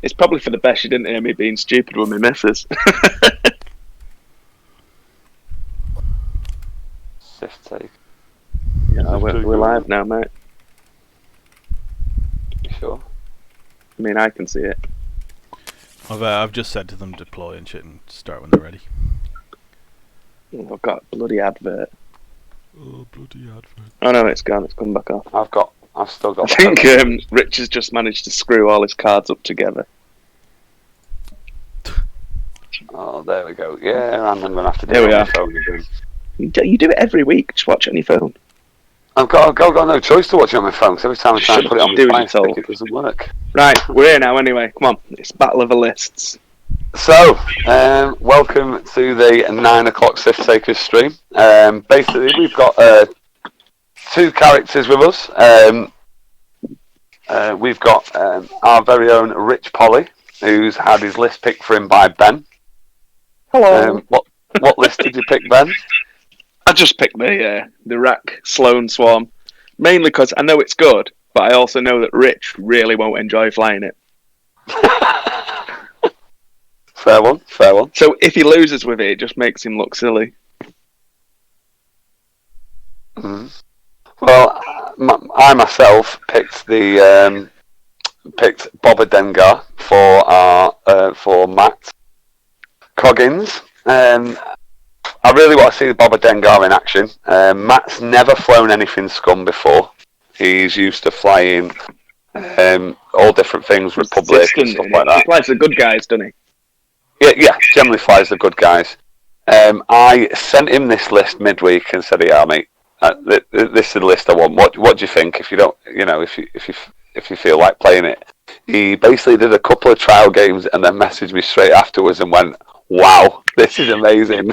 It's probably for the best you didn't hear me being stupid with my missus. Fifth take. Yeah, we're live now, mate. You sure? I mean, I can see it. I've just said to them deploy and shit and start when they're ready. Oh, I've got a bloody advert. Oh, bloody advert. Oh no, it's gone. It's come back off. I've still got. I think Rich has just managed to screw all his cards up together. Oh, there we go. Yeah, and I'm going to have to do Here it we on are. my phone again. You do it every week. Just watch it on your phone. I've got no choice to watch it on my phone, because every time I try and put it on Do my as Fire you're Stick, it doesn't work. Right, we're here now anyway. Come on, it's Battle of the Lists. So, welcome to the 9 o'clock Sith Takers stream. Basically, we've got two characters with us. We've got our very own Rich Polly, who's had his list picked for him by Ben. Hello. What list did you pick, Ben? I just picked the Rack Sloan Swarm, mainly because I know it's good, but I also know that Rich really won't enjoy flying it. Fair one. So if he loses with it, it just makes him look silly. Mm. Well, I myself picked picked Boba Dengar for Matt Coggins. I really want to see Boba Dengar in action. Matt's never flown anything Scum before. He's used to flying all different things, Republic and stuff like that. He flies the good guys, doesn't he? Yeah, generally flies the good guys. I sent him this list midweek and said, "Yeah, mate, this is the list I want. What do you think? If you don't, if you feel like playing it." He basically did a couple of trial games and then messaged me straight afterwards and went, "Wow, this is amazing."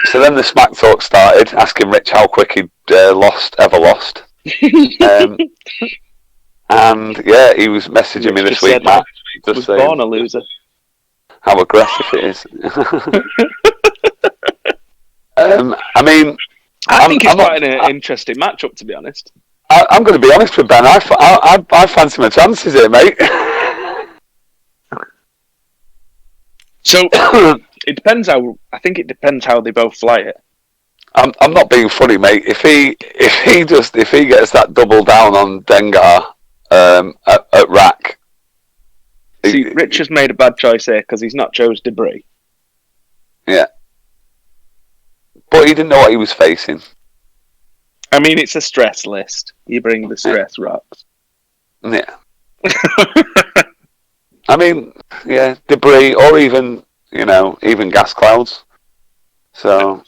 So then the smack talk started, asking Rich how quick he'd ever lost. And yeah, he was messaging me this week, Matt. Just was saying born a loser. how aggressive it is. I mean, I think it's quite an interesting matchup, to be honest. I'm going to be honest with Ben. I fancy my chances here, mate. So it depends how. I think it depends how they both fly it. I'm not being funny, mate. If he gets that double down on Dengar at Rack. See, Rich has made a bad choice here because he's not chose Debris. Yeah, but he didn't know what he was facing. I mean, it's a stress list. You bring the stress rocks. Yeah. I mean, yeah, Debris or even gas clouds. So.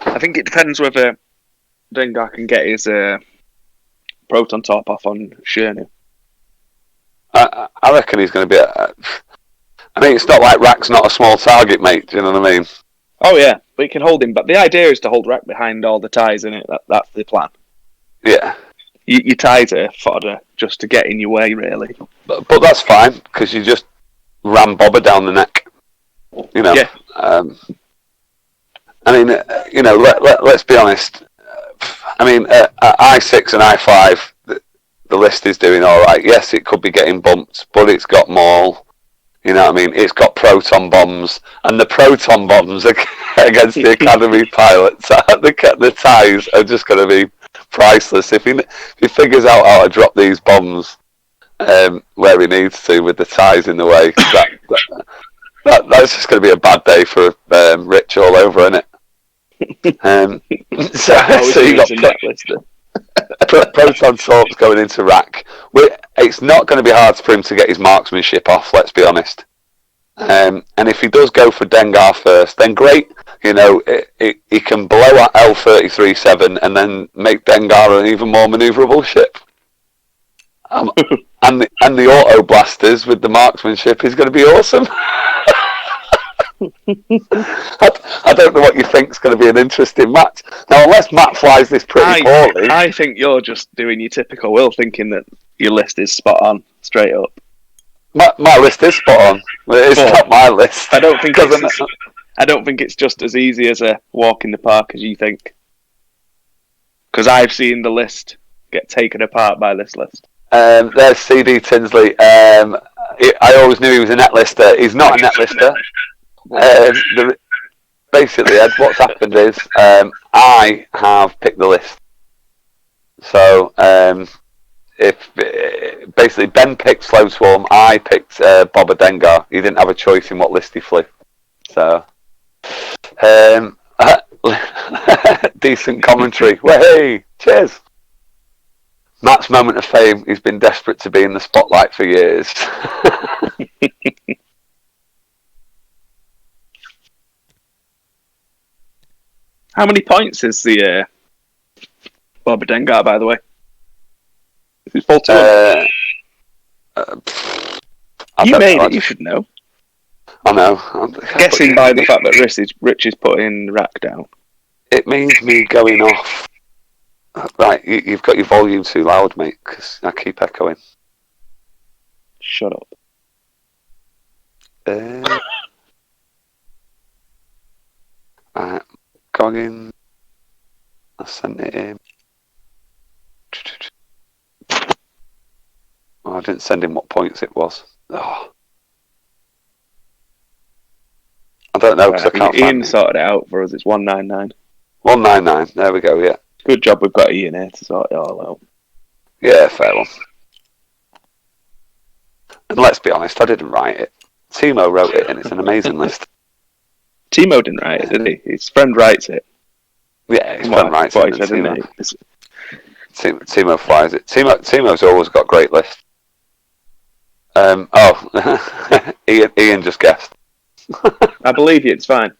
I think it depends whether Dengar can get his proton top off on Chernu. I reckon he's going to be. I mean, it's not like Rack's not a small target, mate. Do you know what I mean? Oh yeah, but you can hold him. But the idea is to hold Rack behind all the ties, isn't it? That's the plan. Yeah. Your ties are fodder just to get in your way, really. But that's fine because you just ram Boba down the neck. Yeah. I mean, let's be honest. I mean, at I6 and I5, the list is doing all right. Yes, it could be getting bumped, but it's got Maul. You know what I mean? It's got proton bombs, and the proton bombs against the Academy pilots, the ties are just going to be priceless. If he figures out how to drop these bombs where he needs to with the ties in the way, that's just going to be a bad day for Rich all over, isn't it? So you got proton torps going into Rack. It's not going to be hard for him to get his marksmanship off. Let's be honest. And if he does go for Dengar first, then great. He can blow at L-33-7 and then make Dengar an even more manoeuvrable ship. And the auto blasters with the marksmanship is going to be awesome. I don't know what you think is going to be an interesting match. Now, unless Matt flies this pretty poorly. I think you're just doing your typical Will, thinking that your list is spot on, straight up. My list is spot on. It's not my list. I don't think I don't think it's just as easy as a walk in the park as you think. Because I've seen the list get taken apart by this list. There's CD Tinsley. I always knew he was a net lister. He's not a net lister. Basically, Ed, what's happened is I have picked the list. So if basically Ben picked Slow Swarm, I picked Boba Dengar. He didn't have a choice in what list he flew. So decent commentary. Hey, cheers. Matt's moment of fame. He's been desperate to be in the spotlight for years. How many points is the Boba Dengar, by the way? Is it 41? You made it, you should know. I know. Guessing by the fact that Rich is putting Rack down. It means me going off. Right, you've got your volume too loud, mate, because I keep echoing. Shut up. Right, Goggin. I sent it in. Oh, I didn't send him what points it was. Oh. I don't know because I can't Ian find it. sorted it out for us. It's 199. 199. There we go. Yeah. Good job we've got Ian here to sort it all out. Yeah, fair one. And let's be honest, I didn't write it. Timo wrote it, and it's an amazing list. Timo didn't write it, did he? His friend writes it. Yeah, his friend writes it. Timo flies it. Timo's always got great lists. Ian just guessed. I believe you. It's fine.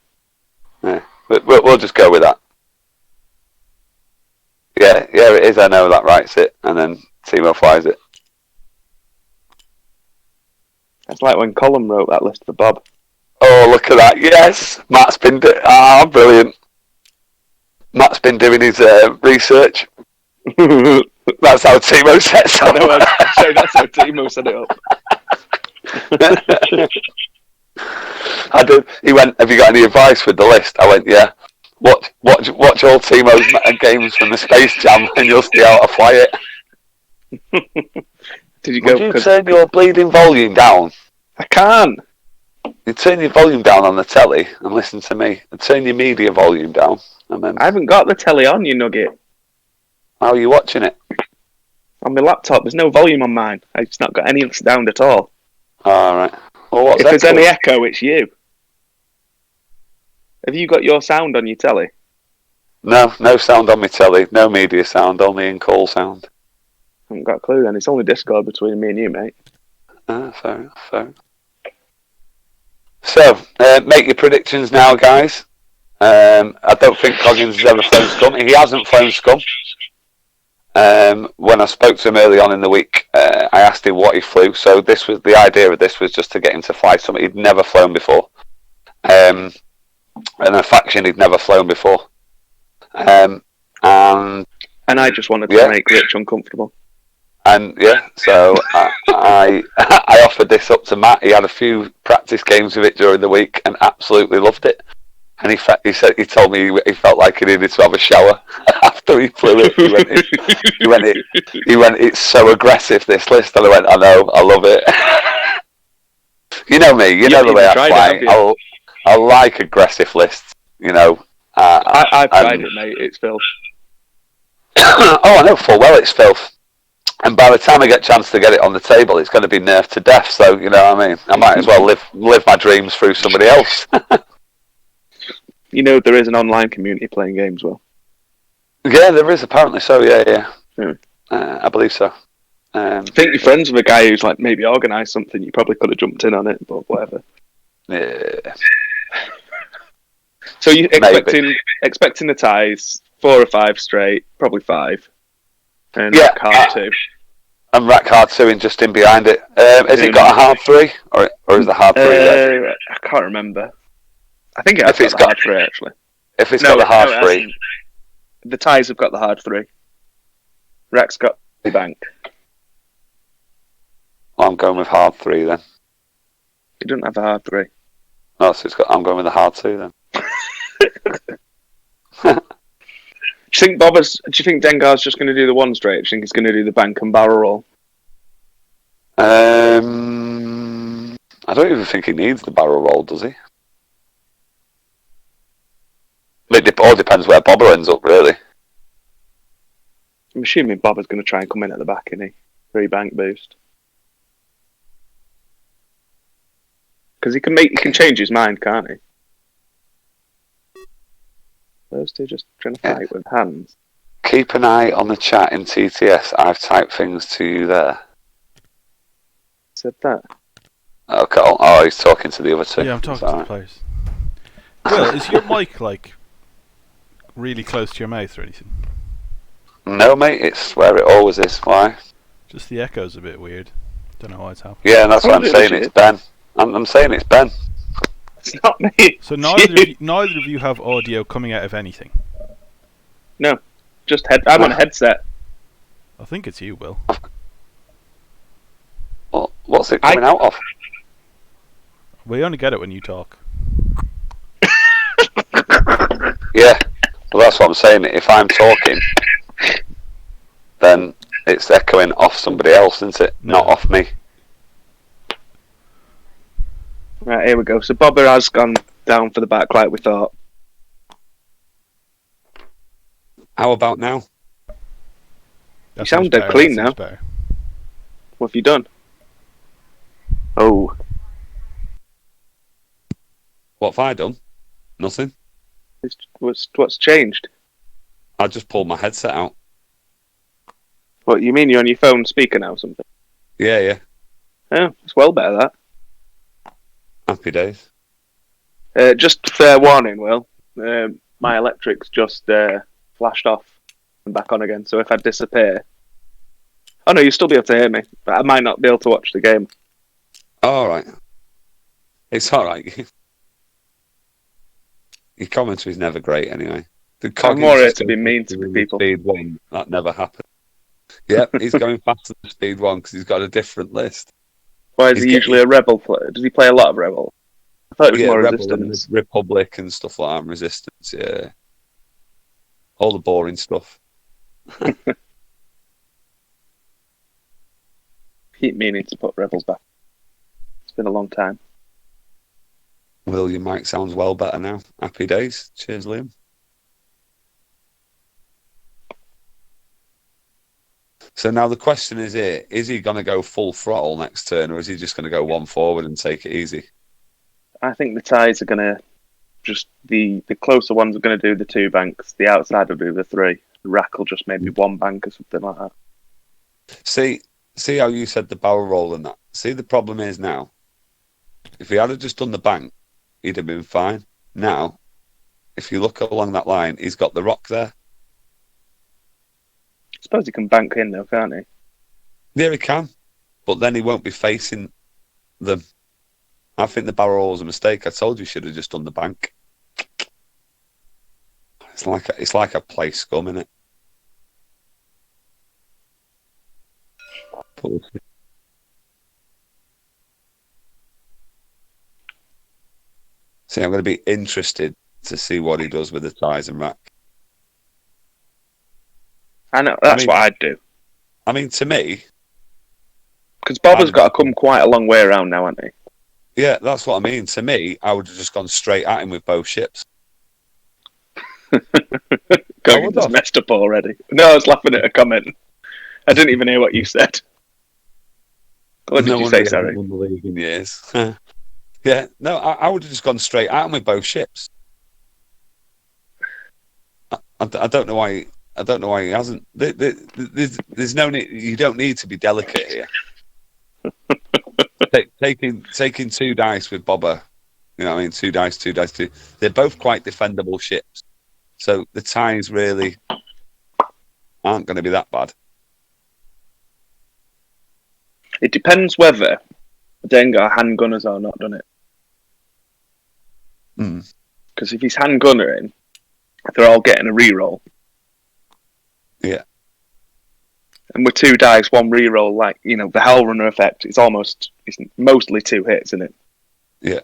Yeah, we'll just go with that. Yeah, it is. I know that writes it, and then Timo flies it. That's like when Colin wrote that list for Bob. Oh, look at that! Yes, Matt's been brilliant. Matt's been doing his research. That's how Timo sets up. I know. I'd say that's how Timo set it up. I did. He went, "Have you got any advice with the list?" I went, "Yeah. Watch all Timo's games from the Space Jam, and you'll see how to fly it." Did you go? Would you turn your bleeding volume down? I can't. You turn your volume down on the telly and listen to me. And turn your media volume down, and then. I haven't got the telly on, you nugget. How are you watching it? On my laptop, there's no volume on mine. It's not got any sound at all. All right. Well, if there's any echo, it's you. Have you got your sound on your telly? No sound on my telly. No media sound, only in-call sound. I haven't got a clue then. It's only Discord between me and you, mate. Fair enough. So, make your predictions now, guys. I don't think Coggins has ever flown Scum. He hasn't flown Scum. When I spoke to him early on in the week, I asked him what he flew. So the idea of this was just to get him to fly something he'd never flown before, and a faction he'd never flown before. And I just wanted to make Rich uncomfortable. And so I offered this up to Matt. He had a few practice games with it during the week and absolutely loved it. And he told me he felt like he needed to have a shower after he flew it. He went, it's so aggressive, this list. And I went, I know, I love it. You know me, you know the way I fly. I like aggressive lists, you know. I've tried it, mate. It's filth. Oh, I know full well it's filth. And by the time I get a chance to get it on the table, it's going to be nerfed to death. So, you know what I mean? I might as well live my dreams through somebody else. You know there is an online community playing games well. Yeah, there is apparently. So yeah. I believe so. I think you're friends with a guy who's like maybe organised something. You probably could have jumped in on it, but whatever. Yeah. So you expecting the ties 4 or 5 straight, probably 5, and Rack hard 2. And Rack hard 2 in just in behind it. Has it got a hard 3 or is the hard 3 there? I can't remember. I think it has got the hard 3 actually. If it's got the hard 3, the ties have got the hard 3. Rack's got the bank. Well, I'm going with hard 3 then. It doesn't have a hard 3. No, so I'm going with the hard 2 then. Do you think Dengar's just going to do the one straight? Do you think he's going to do the bank and barrel roll? I don't even think he needs the barrel roll, does he? It all depends where Bobber ends up, really. I'm assuming Bobber's going to try and come in at the back, isn't he? 3 bank boost. Because he can change his mind, can't he? Those two just trying to fight with hands. Keep an eye on the chat in TTS. I've typed things to you there. Said that. Okay. Oh, he's talking to the other 2. Yeah, I'm talking to the players. Will, is your mic like really close to your mouth or anything? No, mate. It's where it always is. Why? Just the echo's a bit weird. Don't know why it's happening. Yeah, and that's what I'm saying. It's Ben. I'm saying it's Ben. It's not me. So neither of you have audio coming out of anything. No, just I'm on a headset. I think it's you, Will. Well, what's it coming out of? We only get it when you talk. Yeah, well, that's what I'm saying. If I'm talking, then it's echoing off somebody else, isn't it? No. Not off me. Right, here we go. So Bobber has gone down for the back like we thought. How about now? That You sound seems dead clean that now. seems better. What have you done? Oh. What have I done? Nothing. What's changed? I just pulled my headset out. What, you mean you're on your phone speaker now or something? Yeah. Oh, it's well better that. Happy days. Just fair warning, Will. My electrics just flashed off and back on again, so if I disappear... Oh no, you'll still be able to hear me, but I might not be able to watch the game. Alright. It's alright. Your commentary is never great anyway. I'm more here to be mean to people. Speed 1, that never happened. Yep, he's going faster than Speed 1 because he's got a different list. Why is he usually a Rebel player? Does he play a lot of Rebel? I thought it was more Rebel Resistance. and Republic and stuff like that, Resistance, yeah. All the boring stuff. Keep meaning to put Rebels back. It's been a long time. Will, your mic sounds well better now. Happy days. Cheers, Liam. So now the question is here, is he going to go full throttle next turn or is he just going to go one forward and take it easy? I think the ties are going to just... The closer ones are going to do the 2 banks. The outside will do the 3. The rack will just maybe 1 bank or something like that. See how you said the barrel roll and that? See, the problem is now, if he had just done the bank, he'd have been fine. Now, if you look along that line, he's got the rock there. I suppose he can bank in though, can't he? Yeah, he can. But then he won't be facing them. I think the barrel roll was a mistake. I told you should have just done the bank. It's like a play scum, innit? See, I'm going to be interested to see what he does with the ties and rack. I know, that's what I'd do. I mean, to me... Because Bobber's got to come quite a long way around now, hasn't he? Yeah, that's what I mean. To me, I would have just gone straight at him with both ships. Going just messed up already. No, I was laughing at a comment. I didn't even hear what you said. What did you say, sorry? Won the league in years. Yeah, no, I would have just gone straight at him with both ships. I don't know why. I don't know why he hasn't. There's no need. You don't need to be delicate here. Taking 2 dice with Bobber, you know what I mean? 2 dice, 2 dice, 2. They're both quite defendable ships, so the ties really aren't going to be that bad. It depends whether Dengar handgunners or not done it. Because if he's handgunnering, they're all getting a reroll. Yeah. And with 2 dice, 1 reroll, like, you know, the Hellrunner effect, it's mostly 2 hits, isn't it? Yeah.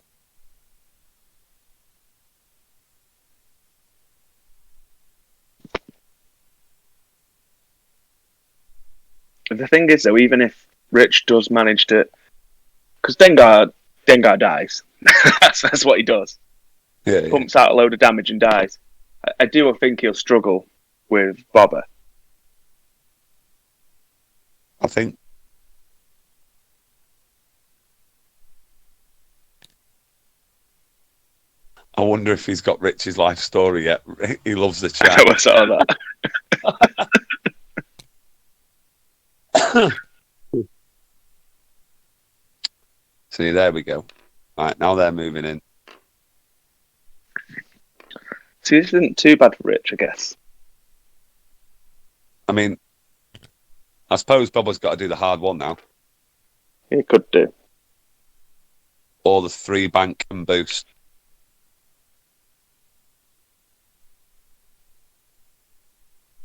The thing is, though, even if Rich does manage to, because Dengar dies. that's what he does. Yeah. Pumps out a load of damage and dies. I do think he'll struggle with Bobber. I think. I wonder if he's got Rich's life story yet. He loves the I chat. know I saw that. See, there we go. Right, now they're moving in. See, this isn't too bad for Rich, I guess. I mean, I suppose Bobber's got to do the hard one now. He could do. Or the 3 bank and boost.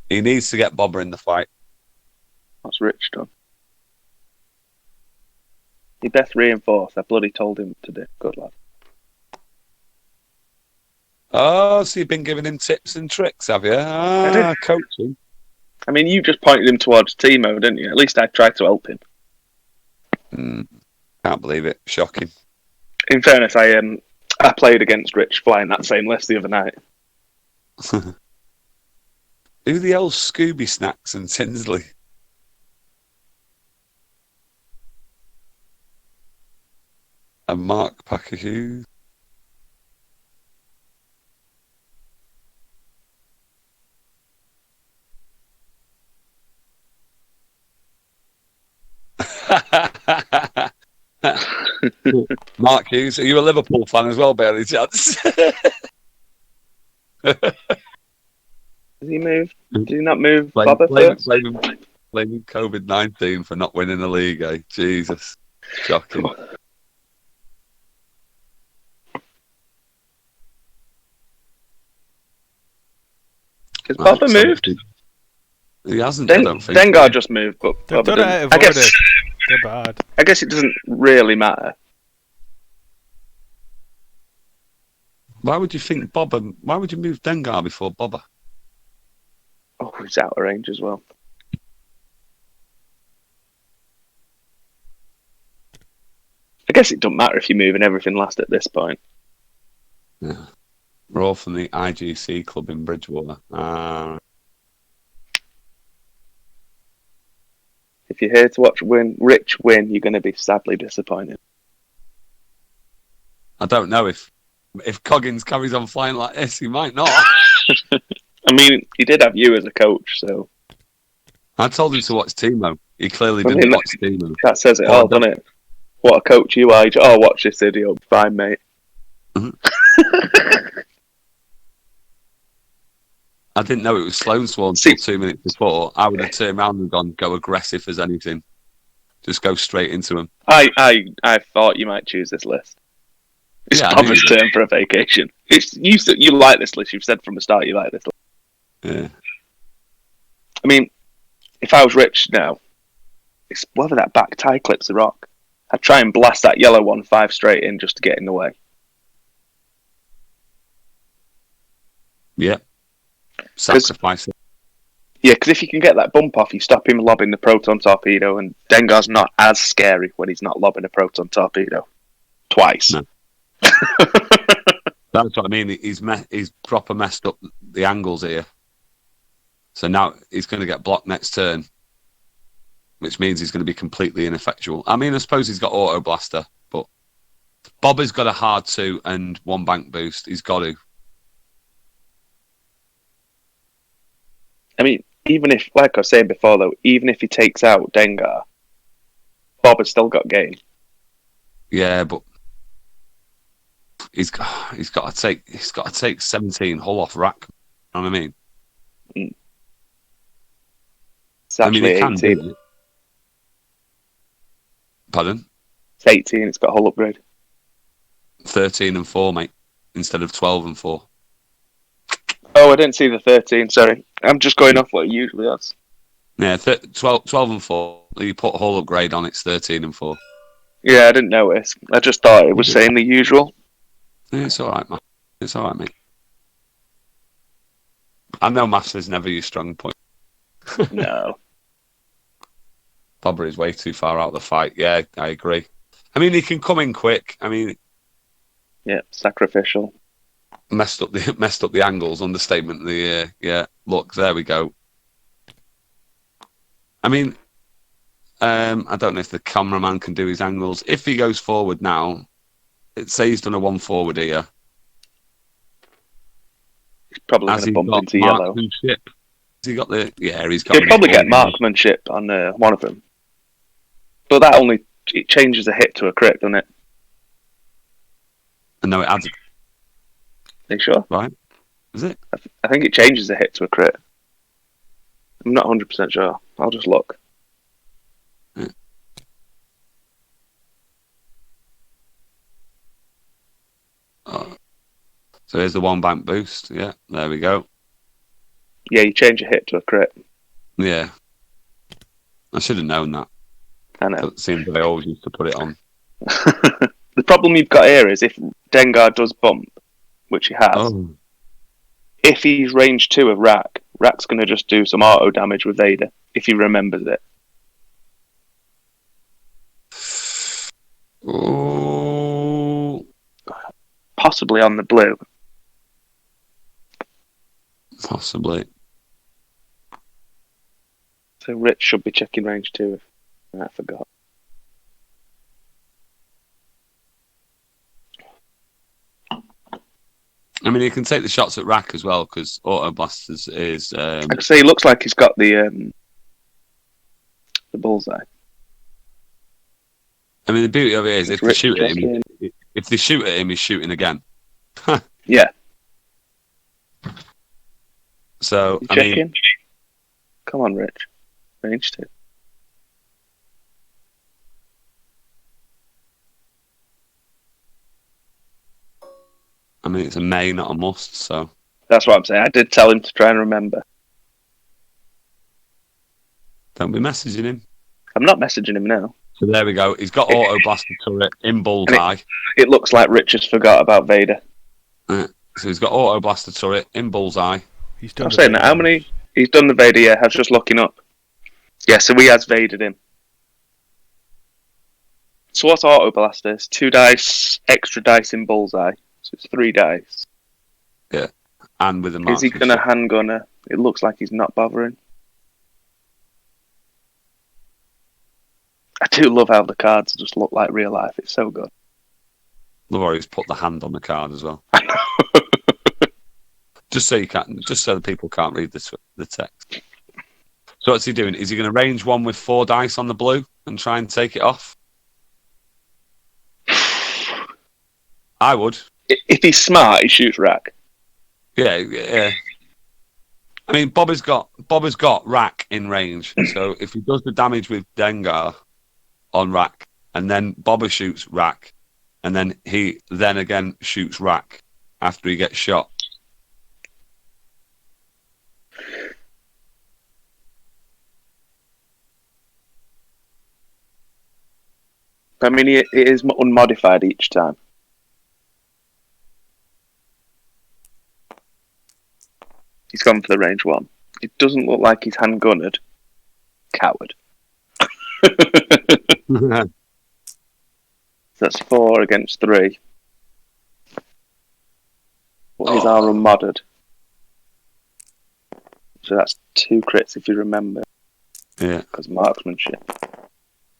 He needs to get Bobber in the fight. What's Rich done? He best reinforce. I bloody told him to do. Good lad. Oh, so you've been giving him tips and tricks, have you? Ah, coaching. I mean, you just pointed him towards Timo, didn't you? At least I tried to help him. Can't believe it. Shocking. In fairness, I played against Rich flying that same list the other night. Who the hell's Scooby Snacks and Tinsley? And Mark Packer Hughes. Mark Hughes, are you a Liverpool fan as well, Barely Chance? Has he moved? Did he not move Blaming Bobber first? COVID-19 for not winning the league, eh? Jesus. Shocking. Has Bobber moved? He hasn't, I don't think. Dengar just moved, but They've Bobber done it didn't. out of order. They're bad. I guess it doesn't really matter. Why would you think Bobber? Why would you move Dengar before Bobber? Oh, he's out of range as well. I guess it doesn't matter if you're moving everything last at this point. Yeah. We're all from the IGC club in Bridgewater. If you're here to watch Rich win, you're going to be sadly disappointed. I don't know if Coggins carries on flying like this, he might not. I mean, he did have you as a coach, so I told him to watch Timo. He clearly I didn't mean, watch Timo. that says it Oh, all, doesn't it? What a coach you are. Oh, watch this idiot. Fine, mate. I didn't know it was Sloan Swan until 2 minutes before. I would have turned around and gone, go aggressive as anything. Just go straight into him. I thought you might choose this list. It's Bobber's turn for a vacation. You like this list. You've said from the start you like this list. Yeah. I mean, if I was Rich now, it's whether that back tie clips the rock. I'd try and blast that yellow one 5 straight in just to get in the way. Yeah. Sacrifice it. Yeah, because if you can get that bump off, you stop him lobbing the proton torpedo, and Dengar's not as scary when he's not lobbing a proton torpedo twice. No. That's what I mean. He's proper messed up the angles here. So now he's going to get blocked next turn, which means he's going to be completely ineffectual. I mean, I suppose he's got auto blaster, but Bobber's got a hard 2 and 1 bank boost. He's got to. I mean, even if, like I was saying before, though, even if he takes out Dengar, Bobber's still got game. Yeah, but he's got to take 17 hull off rack. You know what I mean? It's actually 18. Pardon? It's 18. It's got hull upgrade. 13 and 4, mate, instead of 12 and 4. Oh, I didn't see the 13. Sorry, I'm just going off what it usually has. Yeah, 12 and 4. You put hull upgrade on, it's 13 and 4. Yeah, I didn't notice. I just thought it was saying the usual. Yeah, it's all right, man. It's all right, mate. I know maths is never your strong point. No. Bobber is way too far out of the fight. Yeah, I agree. I mean, he can come in quick. I mean, Yeah, sacrificial. messed up the angles. Understatement of the year. Yeah, look, there we go. I mean, I don't know if the cameraman can do his angles. If he goes forward now, say he's done a 1 forward here. He's probably going Has to he bump got into yellow. marksmanship? Has he got the? Yeah, he's got. He'll probably get marksmanship on one of them. But that only it changes a hit to a crit, doesn't it? No, it adds. Are you sure? Right? Is it? I think it changes a hit to a crit. I'm not 100% sure. I'll just look. Yeah. Oh. So here's the 1 bank boost. Yeah, there we go. Yeah, you change a hit to a crit. Yeah. I should have known that. I know. It seems I always used to put it on. The problem you've got here is if Dengar does bump, which he has, Oh. if he's range 2 of Rack's going to just do some auto damage with Vader, if he remembers it. Oh. Possibly on the blue. Possibly. So Rich should be checking range 2. I forgot. I mean, he can take the shots at Rack as well because Auto Blasters is. I can say he looks like he's got the bullseye. I mean, the beauty of it is if they Rich shoot at him, checking. if they shoot at him, he's shooting again. Yeah. So You I checking? mean, Come on, Rich. Range 2. it's a may, not a must. So That's what I'm saying. I did tell him to try and remember. don't be messaging him. I'm not messaging him now. So there we go. He's got Auto Blaster turret in bullseye. It looks like Rich has forgot about Vader. So he's got Auto Blaster turret in bullseye. He's done I'm the saying that. Vader How many? He's done the Vader, yeah. I was just looking up. Yeah, so he has Vadered him. So what's Auto Blaster? It's 2 dice, extra dice in bullseye. So it's 3 dice. And with a Is he marksmanship. going to handgunner? It looks like he's not bothering. I do love how the cards just look like real life. It's so good. Love how he's put the hand on the card as well. Just so the people can't read the text. So what's he doing? Is he going to range 1 with 4 dice on the blue and try and take it off? I would. If he's smart, he shoots Rack. Yeah. I mean, Bob has got Rack in range. So if he does the damage with Dengar on Rack, and then Bobber shoots Rack, and then he then again shoots Rack after he gets shot. I mean, it is unmodified each time. He's gone for the range 1. It doesn't look like he's handgunned. Coward. That's 4 against 3. What is our unmodded? So that's 2 crits if you remember. Yeah. Because marksmanship.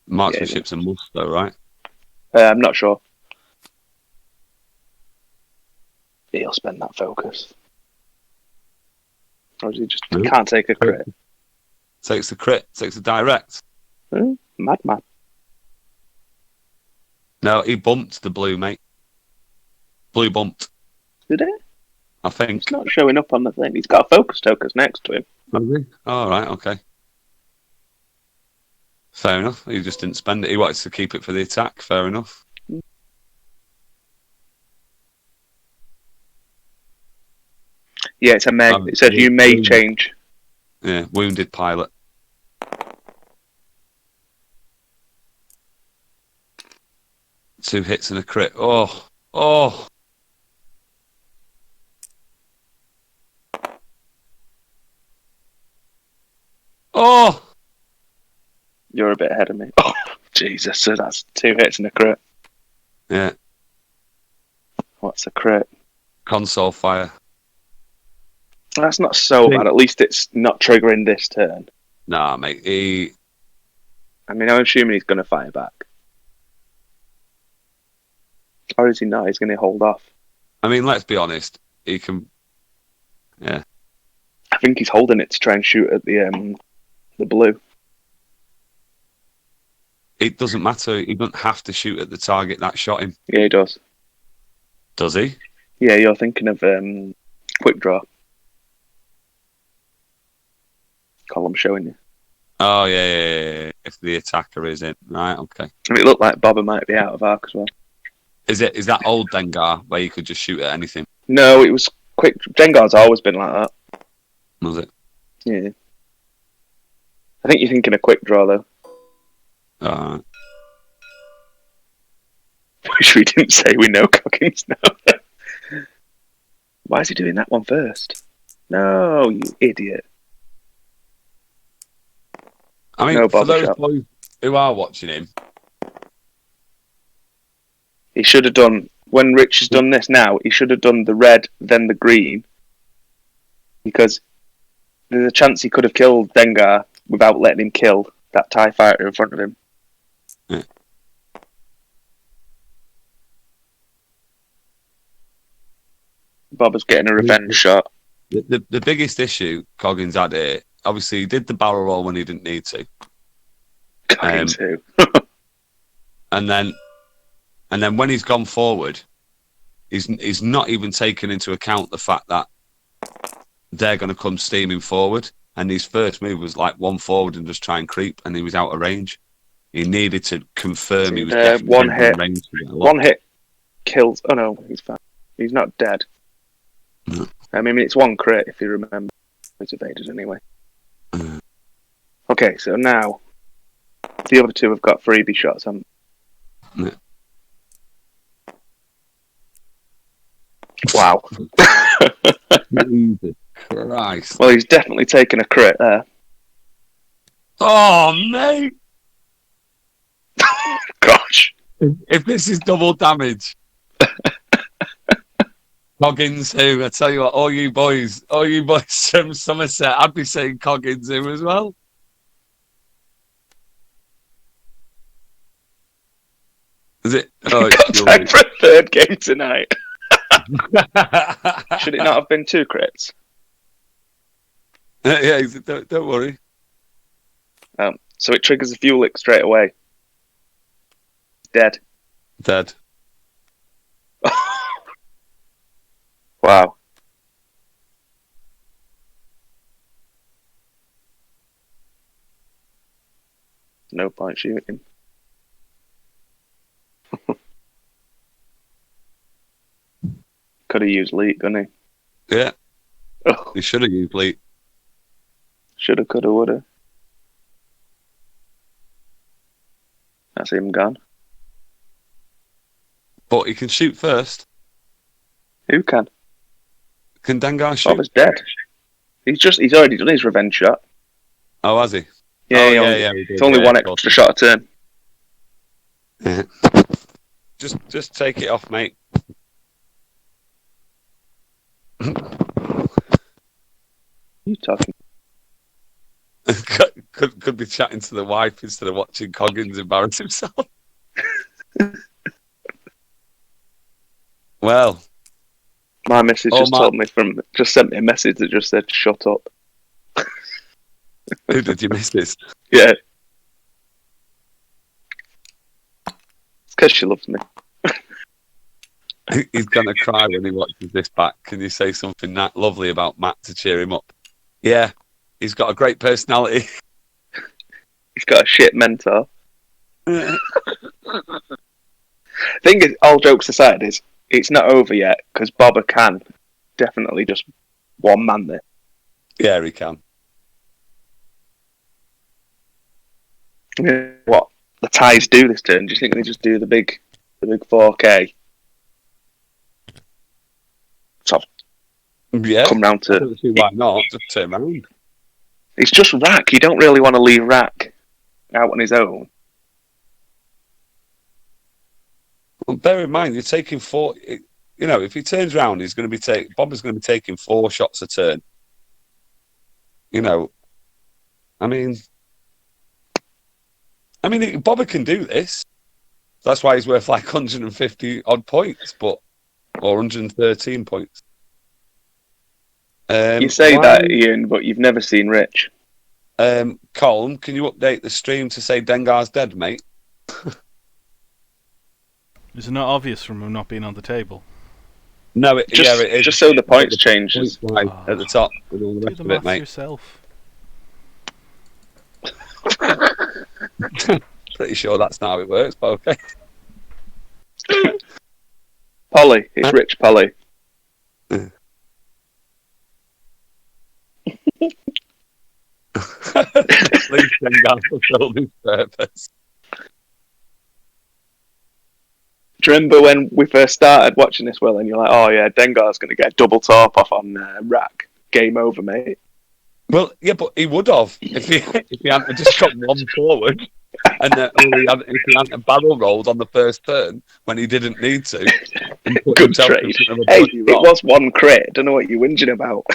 Marksmanship's a must, though, right? I'm not sure. He'll spend that focus. Or is he just Nope. can't take a crit? Takes the crit, takes the direct. Madman. No, he bumped the blue, mate. Blue bumped, Did he? I think. It's not showing up on the thing. He's got a focus token next to him. All right, okay. Fair enough. He just didn't spend it. He wanted to keep it for the attack. Fair enough. Yeah, it's a may. It says you may change. Yeah, wounded pilot. Two hits and a crit. Oh. You're a bit ahead of me. Oh, Jesus. So that's 2 hits and a crit. Yeah. What's a crit? Console fire. That's not so bad. At least it's not triggering this turn. Nah, mate. I mean, I'm assuming he's going to fire back. Or is he not? He's going to hold off. I mean, let's be honest. He can. Yeah. I think he's holding it to try and shoot at the blue. It doesn't matter. He doesn't have to shoot at the target that shot him. Yeah, he does. Does he? Yeah, you're thinking of quick draw. Column showing you. Oh, yeah. If the attacker is in. Right, okay. And it looked like Bobber might be out of arc as well. Is that old Dengar where you could just shoot at anything? No, it was quick. Dengar's always been like that. Was it? Yeah. I think you're thinking of quick draw, though. Which we didn't say we know Coggins now. Why is he doing that one first? No, you idiot. I mean, No for those shot. boys who are watching him, He should have done, when Rich has done this now, he should have done the red, then the green. Because there's a chance he could have killed Dengar without letting him kill that TIE fighter in front of him. Yeah. Bobber's getting a revenge shot. the biggest issue Coggins had here, obviously he did the barrel roll when he didn't need to. Coggins who? And then when he's gone forward, he's not even taken into account the fact that they're going to come steaming forward. And his first move was like one forward and just try and creep, and he was out of range. He needed to confirm he was definitely one in hit. range to get a lot. One hit kills. Oh no, he's fine. He's not dead. No. I mean, it's one crit if you remember. It's evaded anyway. Mm. Okay, so now the other two have got freebie shots. Yeah. Wow. Jesus Christ. Well, he's definitely taken a crit there. Oh, mate. Gosh. If this is double damage. Coggins who, I tell you what, all you boys from Somerset, I'd be saying Coggins who as well. Is it? Oh, Got time for a third game tonight. Should it not have been 2 crits? Yeah, don't worry. So it triggers a fuel lick straight away. Dead. Dead. Wow. No point shooting. Could have used leak, couldn't he? Yeah, Oh, he should have used lead. shoulda, coulda, woulda. That's him gone. But he can shoot first. Who can? Can Dengar shoot? Bobber's dead. He's already done his revenge shot. Oh, has he? Yeah, Oh, he yeah, only- yeah, he did, It's only yeah, one of course. extra shot a turn. Yeah. Just take it off, mate. You talking? could be chatting to the wife instead of watching Coggins embarrass himself. Well, My missus Oh, just my- told me just sent me a message that just said "shut up." who did you miss this? Yeah, it's because she loves me. He's gonna cry when he watches this back. Can you say something that lovely about Matt to cheer him up? Yeah, he's got a great personality. He's got a shit mentor. Thing is, all jokes aside, is it's not over yet because Bobber can definitely just one man this. Yeah, he can. What the ties do this turn? Do you think they just do the big 4K? Sort of Yeah, come round I to. don't see why not. Just turn around. It's just rack. You don't really want to leave rack out on his own. Well, bear in mind, you're taking 4. You know, if he turns around, he's going to be Bob is going to be taking 4 shots a turn. You know, I mean, Bobby can do this. That's why he's worth like 150 odd points, or 113 points. You say that, Ian, but you've never seen Rich. Colin, can you update the stream to say Dengar's dead, mate? Is it not obvious from him not being on the table? No, it is. Just so the points changes. At the top with all the Do rest the of it, maths mate. yourself. Pretty sure that's not how it works, but okay. Polly. It's Rich Polly. Please Dengar fulfilled his purpose. Do you remember when we first started watching this, Will, and you're like, oh yeah, Dengar's going to get a double top off on Rack. Game over, mate. Well, yeah, but he would have if he hadn't just got one forward, and if he hadn't barrel rolled on the first turn when he didn't need to. Good trade. Hey, it was one crit. Don't know what you're whinging about.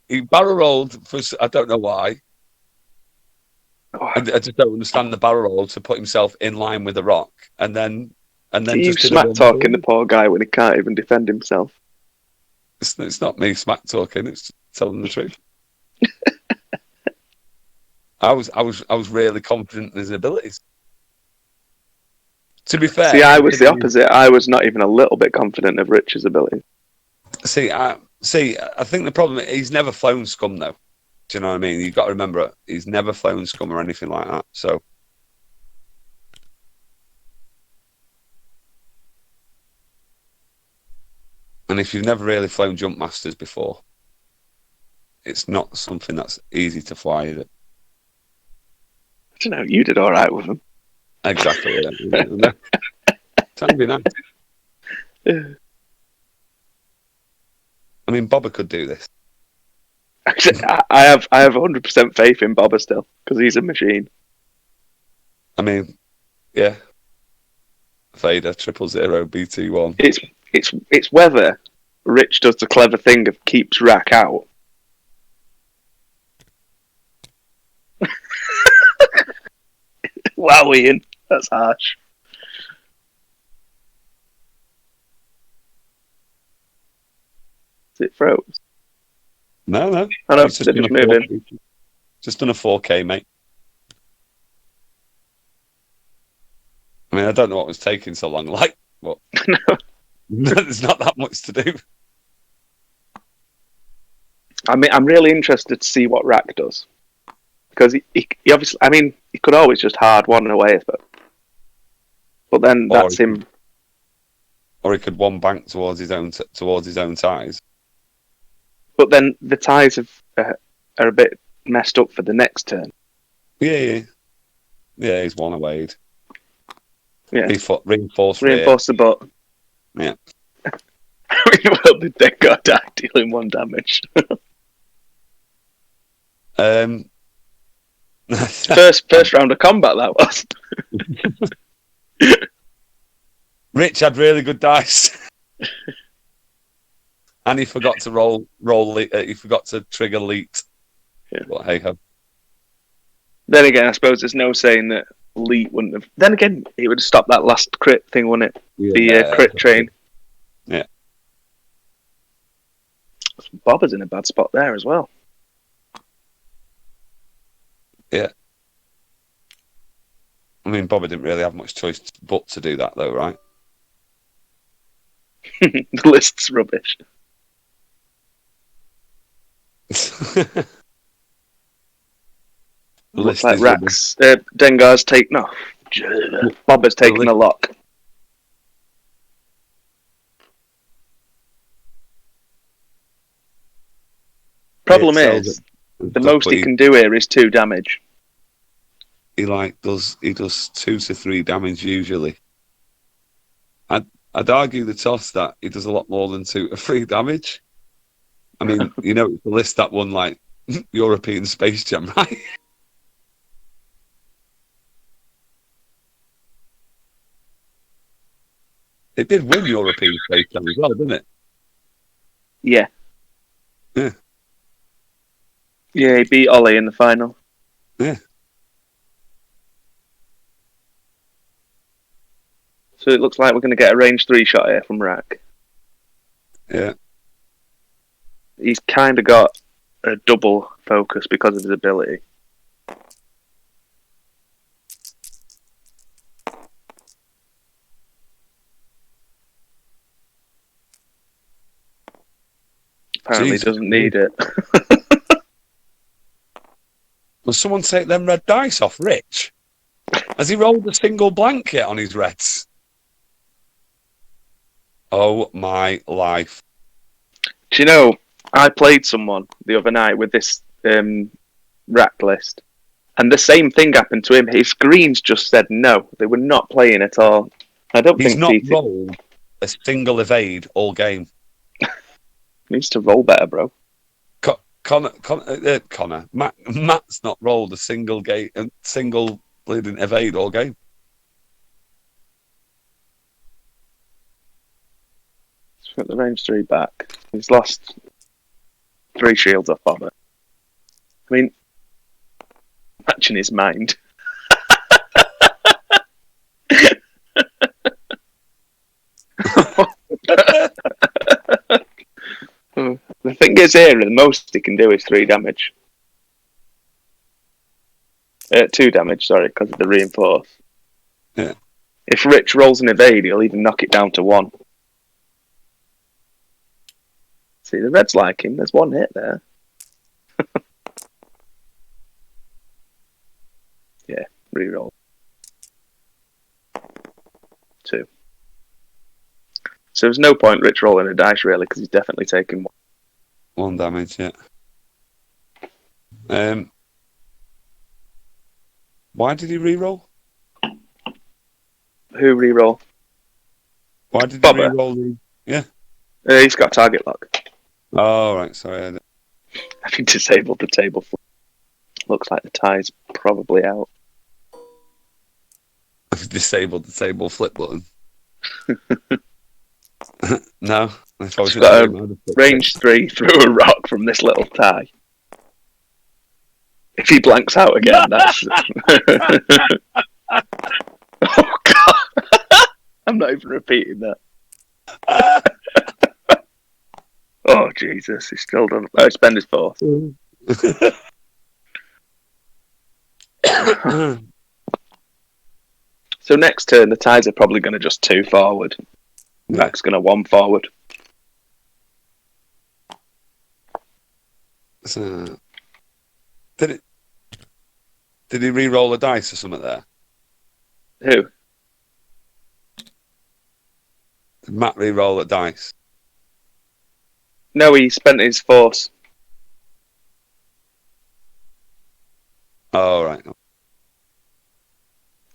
He barrel rolled for I don't know why. I just don't understand the barrel roll to put himself in line with the rock, and then you just smack talking the poor guy when he can't even defend himself. It's not me smack talking; it's just telling the truth. I was really confident in his abilities. To be fair, see, I was the opposite. I was not even a little bit confident of Rich's ability. See, I think the problem is he's never flown scum though. Do you know what I mean? You've got to remember he's never flown scum or anything like that. So, and if you've never really flown jump masters before, it's not something that's easy to fly, is it? I don't know. You did all right with him. Exactly. Yeah. Trying to be nice. I mean, Bobber could do this. Actually, I have 100% faith in Bobber still because he's a machine. I mean, yeah. Vader 000 BT1. It's whether Rich does the clever thing of keeps Rack out. Wow, Ian, that's harsh. Is it froze? No. I know, It's they're just moving. Just done a 4K, mate. I mean, I don't know what was taking so long, like, but there's not that much to do. I mean, I'm really interested to see what Rack does. Because he obviously, I mean, he could always just hard one away, but then that's him. Or he could one bank towards his own ties. But then the ties are a bit messed up for the next turn. Yeah, he's one away. Yeah, reinforce the butt. Yeah. Well, the Dengar die dealing 1 damage. First round of combat that was. Rich had really good dice, and he forgot to roll. He forgot to trigger leet. Yeah. But hey ho. Then again, I suppose there's no saying that leet wouldn't have. Then again, it would have stopped that last crit thing, wouldn't it? Yeah, The crit train. Yeah. Bobber's in a bad spot there as well. Yeah. I mean, Bobber didn't really have much choice but to do that, though, right? The list's rubbish. Looks like Rack's Dengar's taken off. Bobber's taken the lock. Problem is, the most he can do here is 2 damage. He does 2 to 3 damage usually. I'd argue the toss that he does a lot more than 2 to 3 damage. I mean, you know, it's the list that won like European Space Jam, right? It did win European Space Jam as well, didn't it? Yeah. Yeah. Yeah, he beat Ollie in the final. Yeah. So it looks like we're going to get a range 3 shot here from Rack. Yeah. He's kind of got a double focus because of his ability. Apparently Jesus. doesn't need it. Will someone take them red dice off Rich? Has he rolled a single blank yet on his reds? Oh my life. Do you know, I played someone the other night with this Rack list, and the same thing happened to him. His screens just said no. They were not playing at all. I don't He's think not TT rolled a single evade all game. needs to roll better, bro. Connor, Matt's not rolled a single bleeding evade all game. Let's put the range 3 back. He's lost 3 shields off of it. I mean, imagine his mind. The thing is here, the most he can do is 3 damage. 2 damage, sorry, because of the reinforce. Yeah. If Rich rolls an evade, he'll even knock it down to 1. See, the Reds like him. There's 1 hit there. Yeah, reroll. 2. So there's no point Rich rolling a dice, really, because he's definitely taking 1. 1 damage, yeah. Why did he reroll? Who reroll? Why did he Bobber. reroll? He's got a target lock. Oh, right, sorry. Having disabled the table flip. Looks like the tie's probably out. I've disabled the table flip button. No. If I was He's got a range 3 through a rock from this little tie. If he blanks out again, that's... Oh, God. I'm not even repeating that. Oh, Jesus. He's still done... Oh, spend his force. So next turn, the ties are probably going to just 2 forward. Mac's going to 1 forward. So, did he re-roll a dice or something there? Who? Did Matt re-roll a dice? No, he spent his force. Oh, right.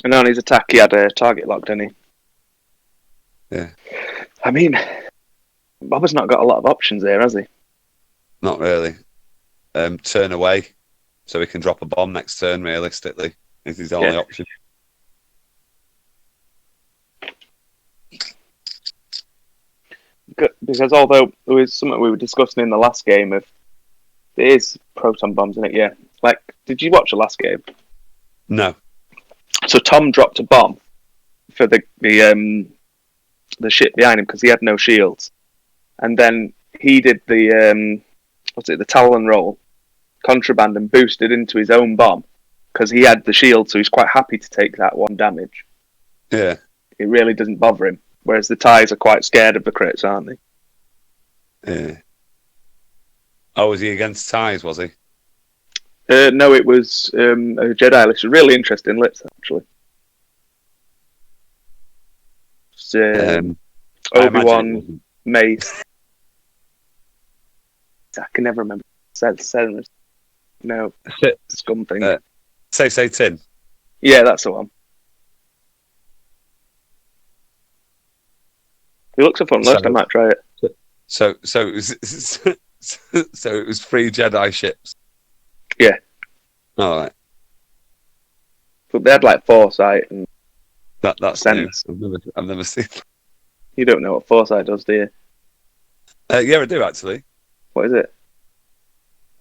And on his attack, he had a target lock, didn't he? Yeah. I mean, Bobber's not got a lot of options here, has he? Not really. Turn away, so he can drop a bomb next turn, realistically. Is his only option. Because although there was something we were discussing in the last game of there is proton bombs in it, yeah. Like, did you watch the last game? No. So Tom dropped a bomb for the ship behind him because he had no shields, and then he did the the Talon roll, contraband, and boosted into his own bomb because he had the shield, so he's quite happy to take that 1 damage. Yeah. It really doesn't bother him. Whereas the ties are quite scared of the crits, aren't they? Yeah. Oh, was he against ties, was he? No, it was a Jedi list. Really interesting list, actually. Obi-Wan, Mace. I can never remember. No, scum thing. Say Tin. Yeah, that's the one. It looks a fun list. I might try it. So So it was 3 Jedi ships. Yeah. All right. But they had like foresight, and That's new. Sense. I've never seen. You don't know what foresight does, do you? Yeah, I do actually. What is it?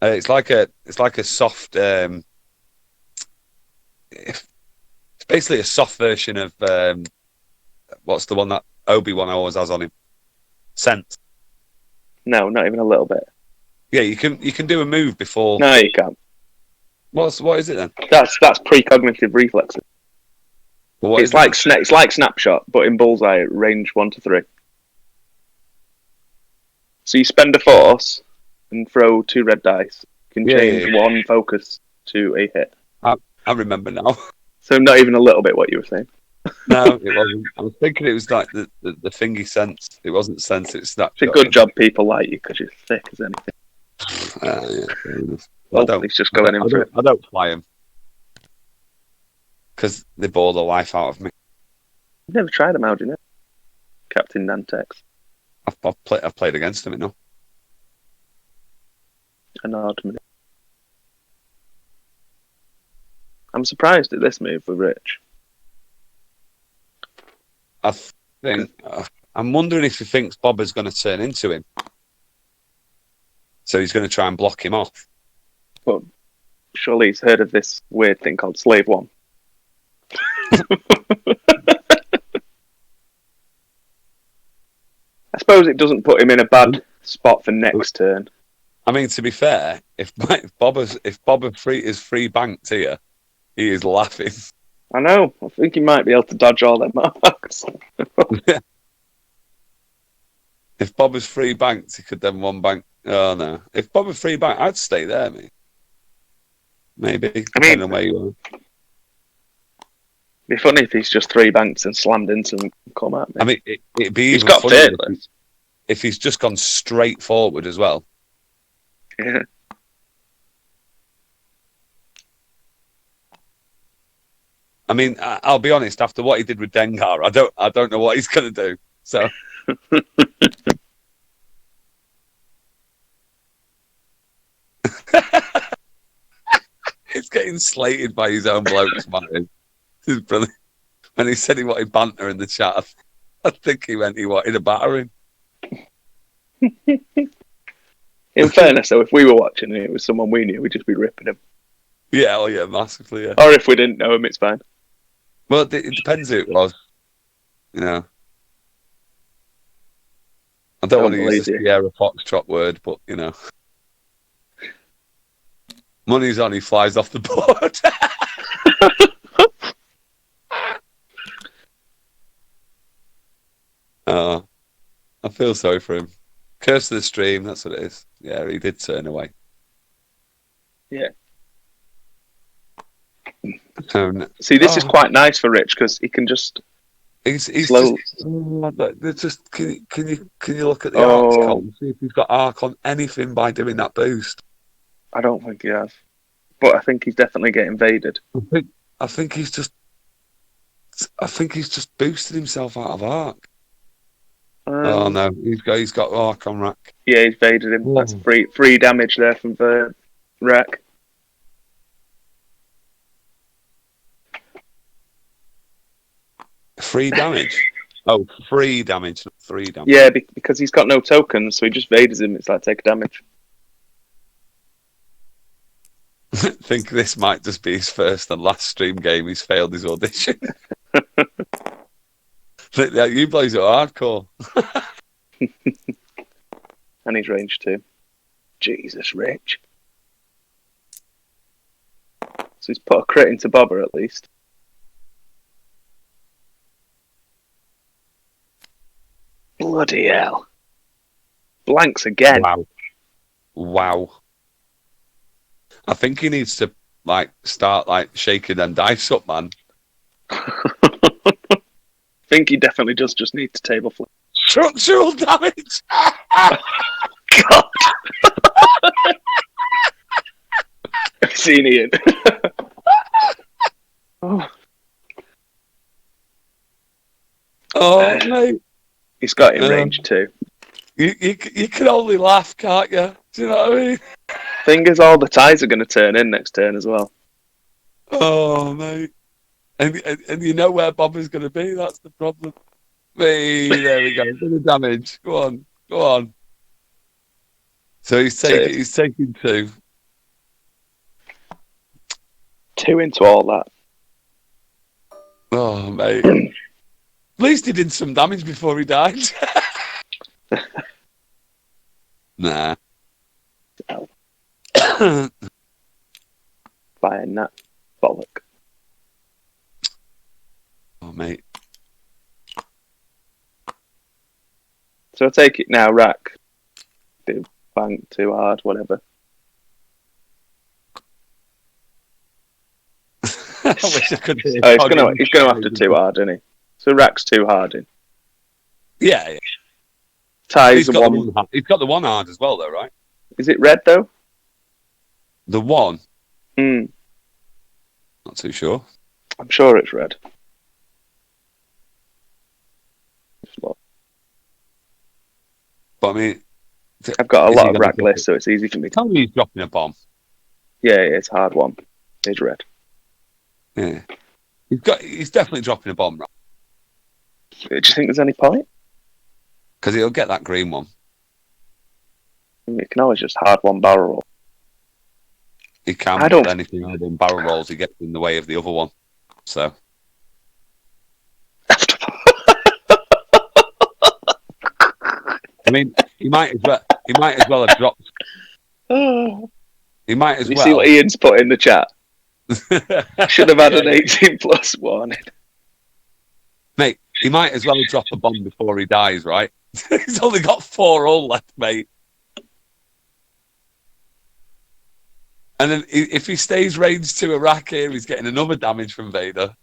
It's like a soft. It's basically a soft version of what's the one that Obi-Wan always has on him? Sense. No, not even a little bit. Yeah, you can do a move before. No, you can't. What is it then? That's precognitive reflexes. Well, what It's is like it? it's like snapshot, but in bullseye range 1 to 3. So you spend a force and throw 2 red dice. You can Yeah, change yeah. 1 focus to a hit. I remember now. So not even a little bit what you were saying. No, it wasn't. I was thinking it was like the thingy sense. It wasn't sense. It's It's a snapshot. good job people like you because you're thick as anything. Yeah, fair enough. Well, he's just going in for it. I don't fly them because they bore the life out of me. You've never tried them out, you know? Captain Nantex. I've played against them, you know. An odd minute. I'm surprised at this move for Rich. I think I'm wondering if he thinks Bobber's going to turn into him, so he's going to try and block him off. But surely he's heard of this weird thing called Slave One. I suppose it doesn't put him in a bad spot for next turn. I mean, to be fair, if Bobber is free banked here, he is laughing. I know. I think he might be able to dodge all them marks. If Bobber's free banked, he could then one bank. Oh no! If Bobber's free banked, I'd stay there, mate. Maybe. Depending on where you are. It'd be funny if he's just 3 banks and slammed into them and come at me. I mean, it'd be He's even got funnier fearless. if he's just gone straight forward as well. Yeah. I mean, I'll be honest. After what he did with Dengar, I don't know what he's going to do. So. He's getting slated by his own blokes, man. This is brilliant. When he said he wanted banter in the chat, I think he meant he wanted a battering. In fairness, though, if we were watching and it was someone we knew, we'd just be ripping him. Yeah, oh yeah, massively, yeah. Or if we didn't know him, it's fine. Well, it depends who it was. You know. I don't want to use the Sierra Foxtrot word, but, you know. Money's on, he flies off the board. Oh, I feel sorry for him. Curse of the stream, that's what it is. Yeah, he did turn away. Yeah. See, this is quite nice for Rich because he can just. He's slow. just can you look at the arcs, Colin? See if he's got arc on anything by doing that boost. I don't think he has, but I think he's definitely getting invaded. I think he's just boosted himself out of arc. Oh no, he's got arc on rack. Yeah, he's evaded him. That's free damage there from the rack. Free damage? Oh, free damage, not 3 damage. Yeah, because he's got no tokens, so he just evades him. It's like take damage. I think this might just be his first and last stream game. He's failed his audition. You boys are hardcore. And he's range 2. Jesus, Rich. So he's put a crit into Bobber at least. Bloody hell. Blanks again. Wow. I think he needs to start shaking them dice up, man. I think he definitely does just need to table flip. Structural damage! God! I've seen Ian. Oh, mate. He's got in range 2. You can only laugh, can't you? Do you know what I mean? Thing is, all the ties are going to turn in next turn as well. Oh, mate. And you know where Bobby's going to be? That's the problem. Hey, there we go. Bit of damage. Go on. So he's taking 2. 2 into all that. Oh, mate. At least he did some damage before he died. Nah. Buying that bollock. Oh, mate. So I take it now, rack. Do bank too hard, whatever. I wish I could hear He's going to have to too hard, isn't he? So rack's too hard in. Yeah. Ties He's the got one. he's got the 1 hard as well, though, right? Is it red though? The 1? Hmm. Not too sure. I'm sure it's red. But I mean, I've got a Is lot he of gonna rack drop lists, so it's easy for me. tell me he's dropping a bomb. Yeah, it's a hard one. It's red. Yeah. He's definitely dropping a bomb, right? Do you think there's any point? Because he'll get that green one. I mean, you can always just hard one barrel roll. He can, I don't- but then if he had one barrel rolls, he gets in the way of the other one. So I mean, he might as well have dropped. Oh. He might as You well. see what Ian's put in the chat? Should have had an 18 plus warning. Mate, he might as well drop a bomb before he dies, right? He's only got 4 all left, mate. And then if he stays range to a rack here, he's getting another damage from Vader.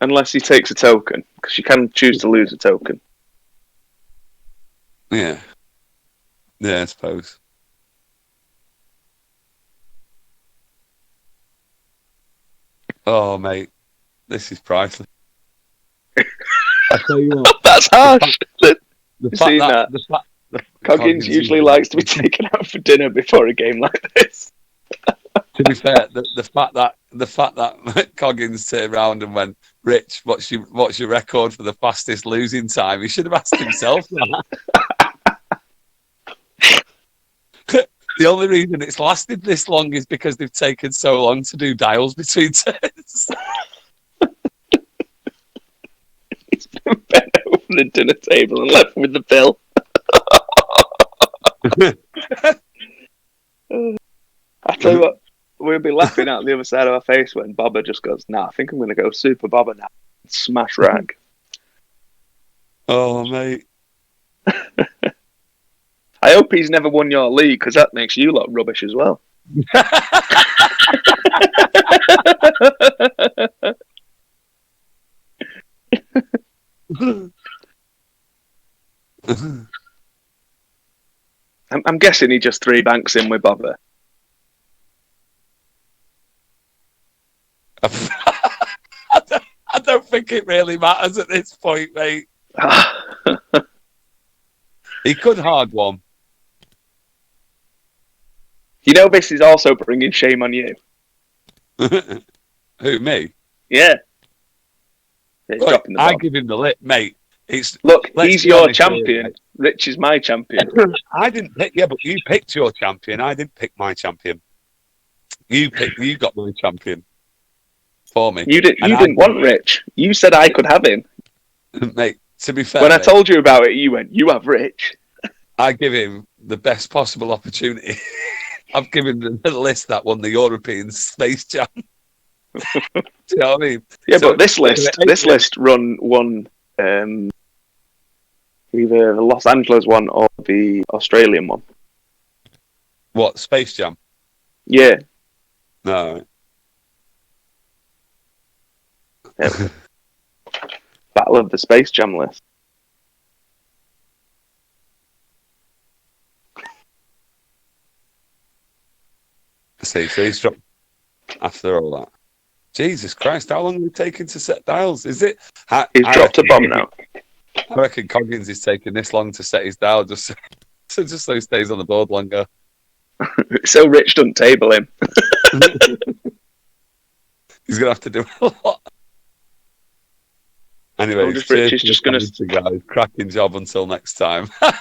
Unless he takes a token, because you can choose to lose a token. Yeah. Yeah, I suppose. Oh, mate. This is priceless. I tell you what. That's harsh. The You fact seen that, that? the Coggins usually likes to be taken out for dinner before a game like this. To be fair, the fact that Coggins turned around and went, "Rich, what's your record for the fastest losing time?" He should have asked himself that. The only reason it's lasted this long is because they've taken so long to do dials between turns. He's been bent over the dinner table and left with the bill. I tell you what, we'll be laughing out the other side of our face when Bobber just goes, "Nah, I think I'm going to go Super Bobber now. Smash rag." Oh, mate. I hope he's never won your league, because that makes you look rubbish as well. I'm guessing he just 3 banks in with Bobber. I don't think it really matters at this point, mate. He could hard one. You know, this is also bringing shame on you. Who, me? Yeah. He's Look, dropping the I bomb. give him the lip, mate. Look, let's he's be your honest here, champion. mate. Rich is my champion. I didn't pick, yeah, but you picked your champion. I didn't pick my champion. You got my champion for me. You didn't want Rich. You said I could have him. Mate, to be fair, When I mate, told you about it, you went, "You have Rich." I give him the best possible opportunity. I've given the list that won the European Space Jam. Do you know what I mean? Yeah, So- but this list won either the Los Angeles one or the Australian one. What, Space Jam? Yeah. No. Yeah. Battle of the Space Jam list. See, so he's dropped after all that. Jesus Christ, how long have we taken to set dials? Is it? He's dropped a bomb now. I reckon Coggins is taking this long to set his dial just so he stays on the board longer. So Rich doesn't table him. He's gonna have to do a lot. Anyway, Oh, just Rich is just going to. guys. Cracking job until next time. Do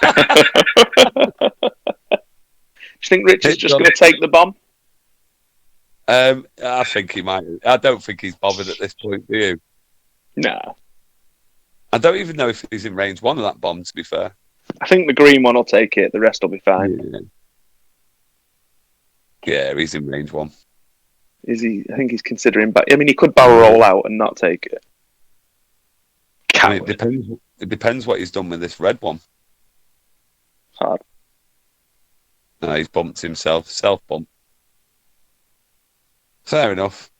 you think Rich is just going to take the bomb? I think he might. I don't think he's bothered at this point, do you? Nah. I don't even know if he's in range one of that bomb, to be fair. I think the green one will take it. The rest will be fine. Yeah, he's in range one. Is he? I think he's considering. But I mean, he could barrel roll out and not take it. I mean, it depends what he's done with this red one. Hard. No, he's bumped himself. Self bump. Fair enough.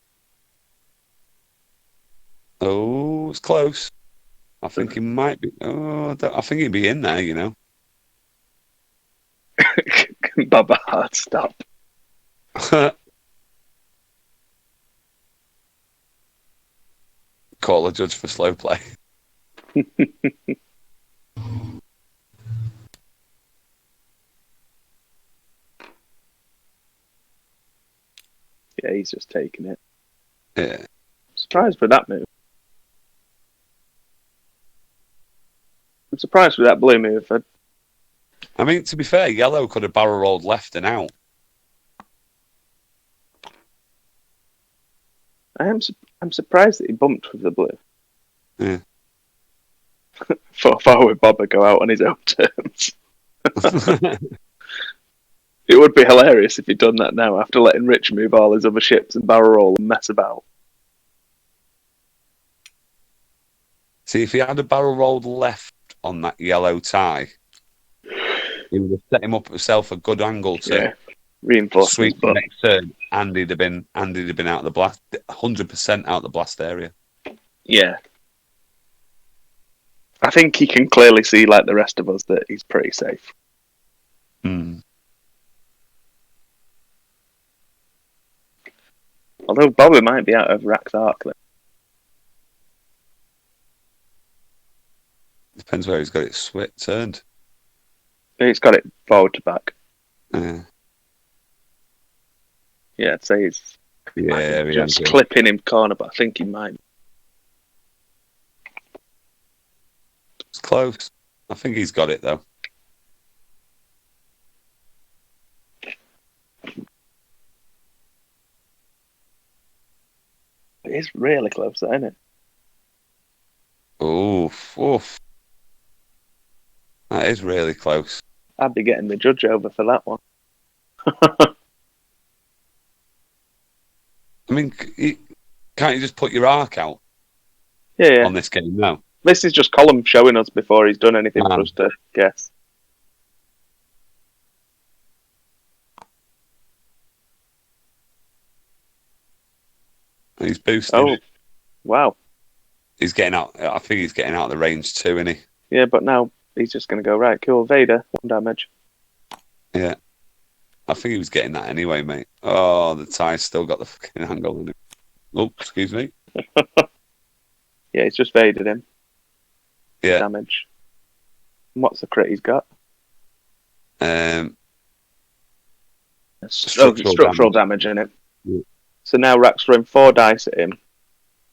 Oh, it's close. I think he might be. I think he'd be in there, you know. Baba hard stop. Call a judge for slow play. Yeah, he's just taking it. Yeah. Surprised with that move. I'm surprised with that blue move. I mean, to be fair, yellow could have barrel rolled left and out. I'm surprised that he bumped with the blue. Yeah. Forward Bobber go out on his own terms. It would be hilarious if he'd done that now after letting Rich move all his other ships and barrel roll and mess about. See, if he had a barrel rolled left on that yellow tie, he would have set him up himself a good angle to reinforce sweep the next turn, and he'd have been out of the blast, 100% out of the blast area. Yeah. I think he can clearly see, like the rest of us, that he's pretty safe. Mm. Although Bobby might be out of Rack's arc then. Depends where he's got it turned. He's got it forward to back. Yeah, I'd say he's just clipping him corner, but I think he might. It's close. I think he's got it though. It is really close, isn't it? Oof. That is really close. I'd be getting the judge over for that one. I mean, can't you just put your arc out on this game now? This is just Colin showing us before he's done anything for us to guess. He's boosting. Oh, wow. He's getting out. I think he's getting out of the range too, isn't he? Yeah, but now he's just going to go, right, cool, Vader, 1 damage. Yeah. I think he was getting that anyway, mate. Oh, the tie's still got the fucking angle in it. Oh, excuse me. Yeah, he's just Vadered him. Yeah. Damage. And what's the crit he's got? Structural damage in it. Yeah. So now Rack's throwing 4 dice at him,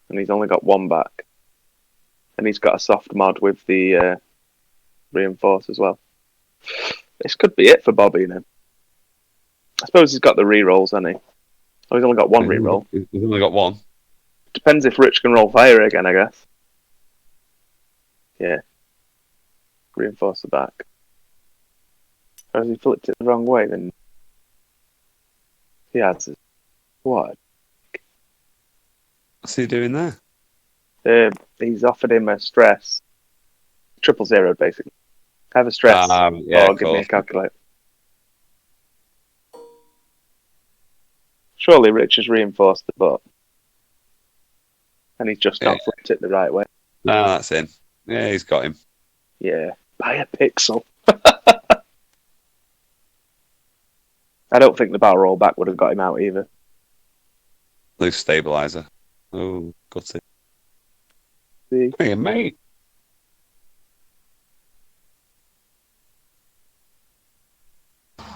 and he's only got 1 back. And he's got a soft mod with the reinforce as well. This could be it for Bobby, you know. I suppose he's got the re-rolls, hasn't he? Oh, he's only got 1 re-roll. He's only got 1. Depends if Rich can roll fire again, I guess. Yeah. Reinforce the back. Or has he flipped it the wrong way, then he has it. What? What's he doing there? He's offered him a stress. 000, basically. Have a stress. Or give me a calculator. Surely Rich has reinforced the butt. And he's just not flipped it the right way. No, that's in. Yeah, he's got him. Yeah. By a pixel. I don't think the barrel roll back would have got him out either. Loose stabilizer. Oh, got it. See? Hey, mate.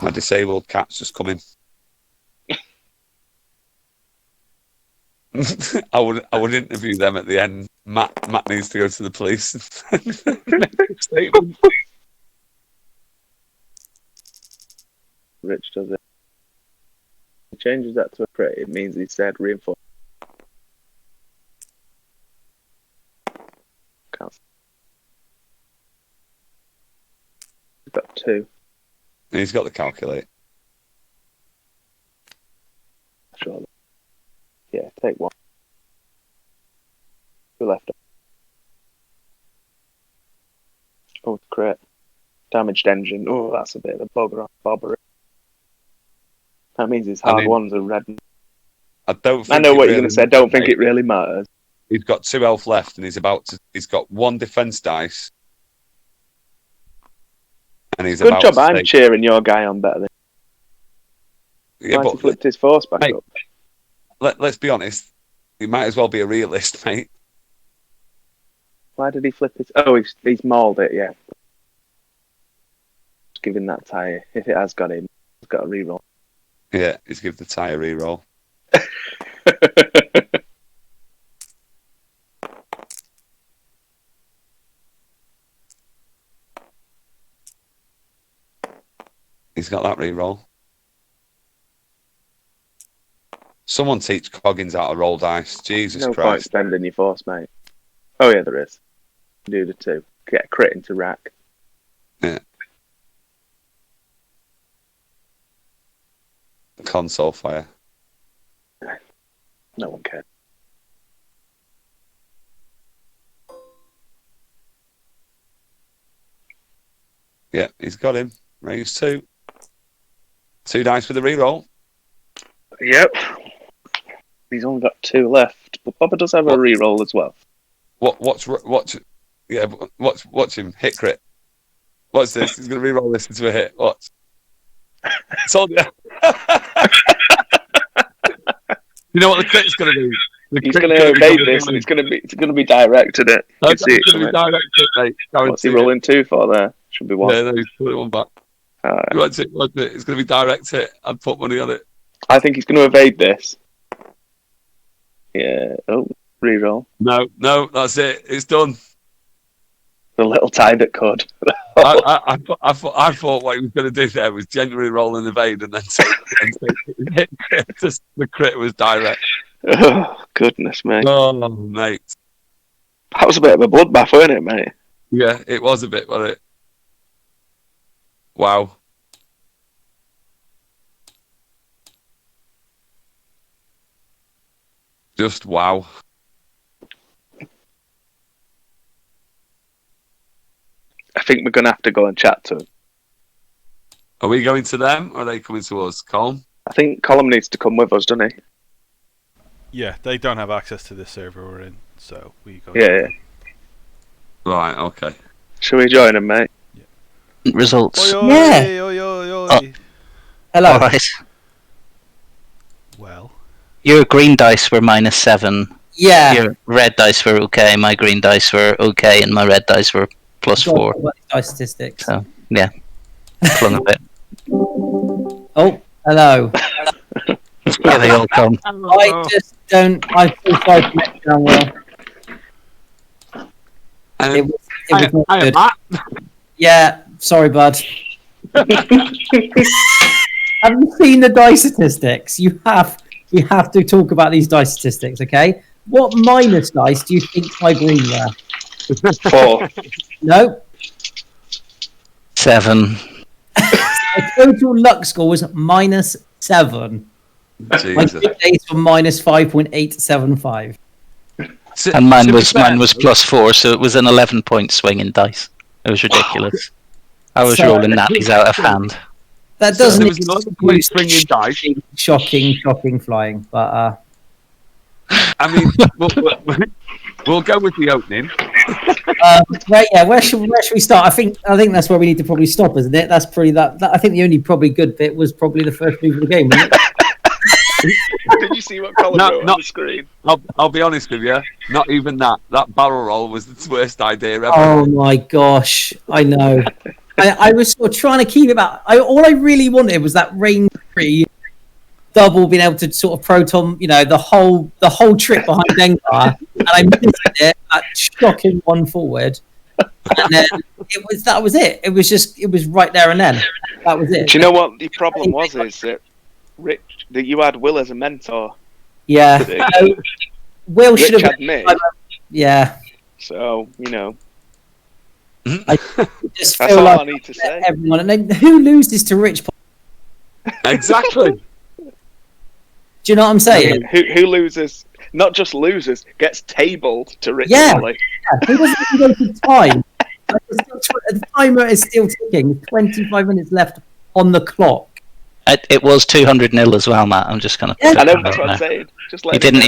My disabled cat's just coming. I would interview them at the end. Matt needs to go to the police. Statement. Rich does it. He changes that to a crit. It means he said reinforce. Can't. He's got 2. He's got the calculate. Sure. Yeah, take 1. 2 left. Oh, crit. Damaged engine. Oh, that's a bit of a bobbery. That means his hard ones are red. I don't. Think I know what really you're going to say. I don't think it really matters. He's got 2 health left, and he's got 1 defense dice, and he's Good about job. to I'm take... cheering your guy on better than. Yeah, He flipped his force back mate, up. Let's be honest. He might as well be a realist, mate. Why did he flip his? Oh, he's mauled it. Yeah. Just giving that tyre. If it has got him, he's got a reroll. Yeah, he's give the tyre reroll. He's got that reroll. Someone teach Coggins how to roll dice. Jesus No point Christ. spending your force, mate. Oh yeah, there is. Do the 2. Get a crit into rack. Yeah. Console fire. No one cares. Yeah, he's got him. Raise 2. 2 dice with a reroll. Yep. He's only got 2 left, but Bobber does have a reroll as well. Watch him hit crit. Watch this. He's going to reroll this into a hit. Watch. Told you. You know what the crit's going to do? He's going to evade this, and it's going to be directed at. You can see it going to be directed, mate. What's he rolling 2 for there? Should be 1. Yeah, no, he's put it 1 back. Right. Watch it. It's going to be directed. I'd put money on it. I think he's going to evade this. Yeah. Oh, reroll. No, that's it. It's done. The little tie that could. I thought what he was going to do there was genuinely roll and evade and then take just the crit was direct. Oh, goodness me. Oh, mate. That was a bit of a bloodbath, wasn't it, mate? Yeah, it was a bit, wasn't it? Wow. Just wow. I think we're going to have to go and chat to him. Are we going to them or are they coming to us, Colm? I think Colm needs to come with us, doesn't he? Yeah, they don't have access to this server we're in, so we go. Yeah. Right, okay. Shall we join him, mate? Results. Oi, oi, Yeah. oi, oi, oi. Oh. Hello. All right. Well, Your green dice were -7. Yeah. Your red dice were okay. My green dice were okay, and my red dice were +4. Dice statistics. So yeah, flung a bit. Oh, hello. Here they all come. I just don't. I feel sorry for Mitch and Will. It was not good. Yeah, sorry, bud. Have you seen the dice statistics? We have to talk about these dice statistics, okay? What minus dice do you think my green were? 4. No. 7. My total luck score was -7. My Jesus. good days were -5.875. And mine was +4, so it was an 11-point swing in dice. It was ridiculous. I was So- rolling natties out of hand. That So doesn't there was another point swing in dice. shocking flying, but I mean, we'll go with the opening. where should we start? I think that's where we need to probably stop, isn't it? That's pretty that I think the only probably good bit was probably the first move of the game, wasn't it? Did you see what Colm No, wrote not- on the screen? I'll be honest with you. Not even that. That barrel roll was the worst idea ever. Oh my gosh, I know. I was sort of trying to keep it back. All I really wanted was that rain-free double, being able to sort of proton, the whole trip behind Dengar, and I missed it. That shocking one forward, and then that was it. It was right there and then. That was it. Do you know what the problem was? Is that that you had Will as a mentor. Yeah, Will should Rich have had me. Yeah. So I just that's feel all like I need to say. everyone, and then who loses to Rich? Exactly. Do you know what I'm saying? Who loses? Not just loses, gets tabled to Rich Yeah. Polly. Who doesn't even go to time? The timer is still ticking. 25 minutes left on the clock. It was 200-0 as well, Matt. I'm just gonna. Yeah. I know that's what I'm saying. Just You like didn't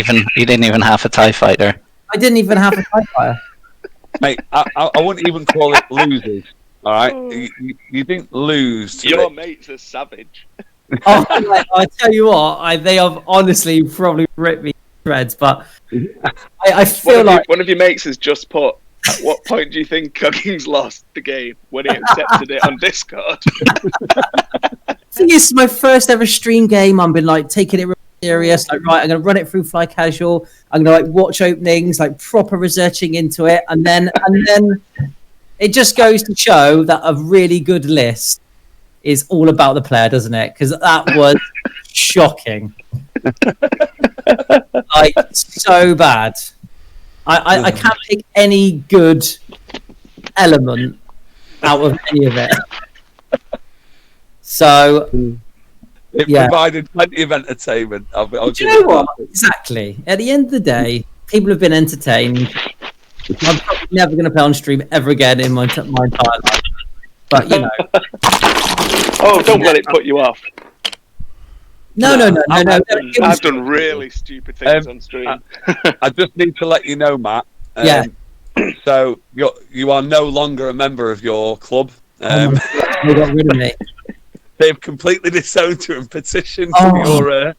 even have a TIE fighter. I didn't even have a time fire. Mate, I wouldn't even call it losers. All right, you didn't lose. To Your Rich. mate's a savage. Oh, I tell you what, they have honestly probably ripped me to shreds, but I feel like One of your mates has just put. At what point do you think Cuggins lost the game when he accepted it on Discord? I think it's my first ever stream game. I've been like taking it real serious. Like, right, I'm gonna run it through Fly Casual. I'm gonna like watch openings, like proper researching into it, and then it just goes to show that a really good list is all about the player, doesn't it? Because that was shocking, like so bad. I can't pick any good element out of any of it. So It yeah. provided plenty of entertainment. I'll do give you know it what? that. Exactly. At the end of the day, people have been entertained. I'm probably never going to play on stream ever again in my entire life. But Oh, don't let it put you off. no. I've done really stupid things on stream. I just need to let you know, Matt. Yeah. So you are no longer a member of your club. They got rid of me. They've completely disowned you and petitioned Oh. your.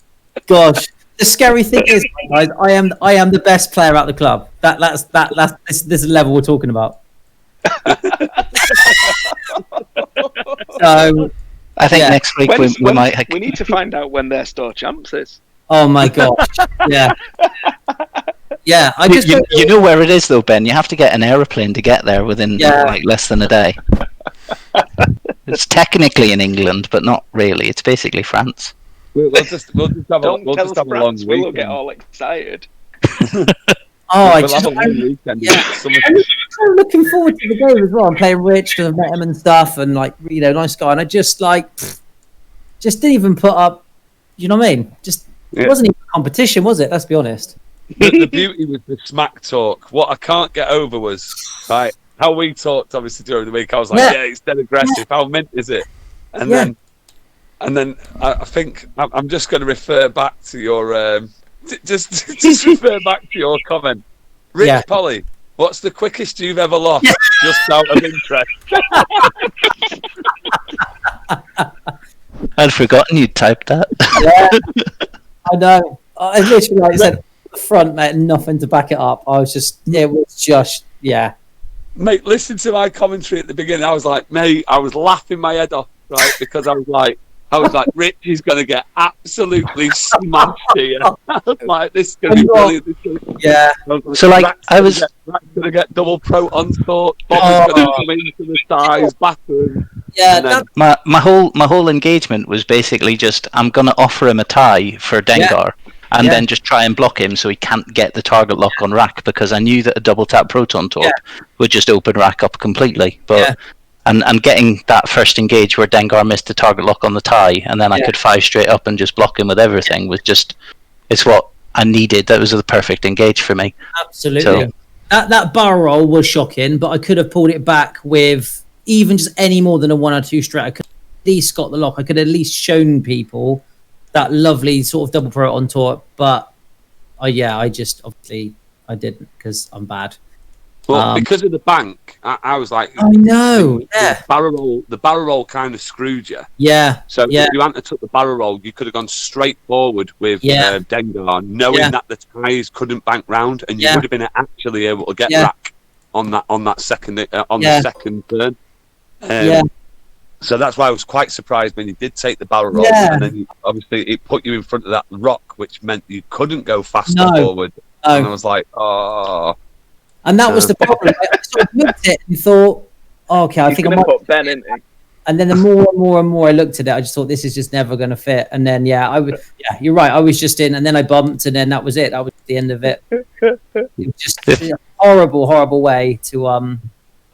Gosh, the scary thing is, guys, I am the best player at the club. That's this is the level we're talking about. So I think Yeah. next week we might. We need to find out when their store champs is. oh my gosh, yeah. Yeah, I just You know where it is though, Ben. You have to get an aeroplane to get there within like less than a day. It's technically in England, but not really. It's basically France. We'll just have Don't a tell us long France, weekend. we'll get all excited. I We'll just have a long weekend. yeah. I'm looking forward to the game as well. I'm playing Rich because I've met him and stuff, and like nice guy. And I just just didn't even put up. You know what I mean? Just it wasn't even a competition, was it? Let's be honest. The beauty was the smack talk. What I can't get over was right how we talked obviously during the week. I was like, yeah, it's dead aggressive. How mint is it? And then I think I'm just going to refer back to your just refer back to your comment, Rich Polly. What's the quickest you've ever lost? Just out of interest. I'd forgotten you'd typed that. Yeah, I know. I literally like said the front, mate, nothing to back it up. It was just Mate, listen to my commentary at the beginning. I was like, mate, I was laughing my head off, right? Because I was like, Rich is going to get absolutely smashed here. I was like, this is going to be brilliant. Yeah. So, like, I was Rack's going to get double proton torch. Bob's going to come into the size, batter. Yeah, my whole engagement was basically just I'm gonna offer him a tie for Dengar and then just try and block him so he can't get the target lock on Rack because I knew that a double tap proton torp would just open Rack up completely. But and getting that first engage where Dengar missed the target lock on the tie and then I could 5 straight up and just block him with everything was just it's what I needed. That was the perfect engage for me. absolutely. So, That barrel roll was shocking, but I could have pulled it back with even just any more than a 1 or 2 strat. I could have at least got the lock. I could have at least shown people that lovely sort of double proton torp. But I just obviously I didn't because I'm bad. Well, because of the bank, I was like, I know. The barrel roll kind of screwed you. Yeah. So if you hadn't took the barrel roll, you could have gone straight forward with Dengar, knowing that the ties couldn't bank round, and you would have been actually able to get Rack on that second the second turn. So that's why I was quite surprised when you did take the barrel roll, Yeah. and then obviously it put you in front of that rock, which meant you couldn't go faster No. forward. And I Oh, was like, oh. and that was the problem. I sort of looked at it and thought, oh, okay, I He's think I going to might. put Ben in it. And then the more and more I looked at it, I just thought this is just never going to fit. And then yeah, you're right. I was just in, and then I bumped, and then that was it. That was the end of it. It was just a horrible way to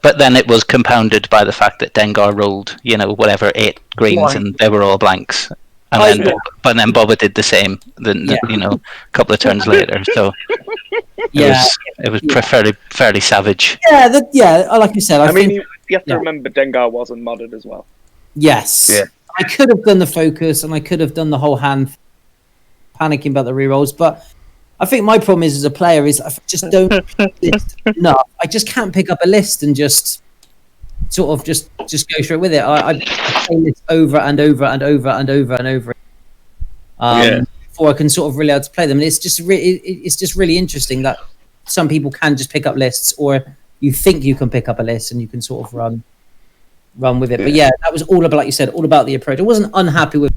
But then it was compounded by the fact that Dengar rolled, whatever, 8 greens, Blank. and they were all blanks. And Oh, then, yeah. but then Boba did the same. A couple of turns later. So yeah, it was fairly savage. Like you said, I mean, think you have to yeah. remember Dengar wasn't modded as well. yes, Yeah. I could have done the focus, and I could have done the whole hand panicking about the rerolls, but. I think my problem is as a player is I just don't list enough. I just can't pick up a list and just sort of just go straight with it. I play this over and over and over and over and over before I can sort of really able to play them. And it's just really interesting that some people can just pick up lists, or you think you can pick up a list and you can sort of run with it. But yeah, that was all about, like you said, all about the approach. I wasn't unhappy with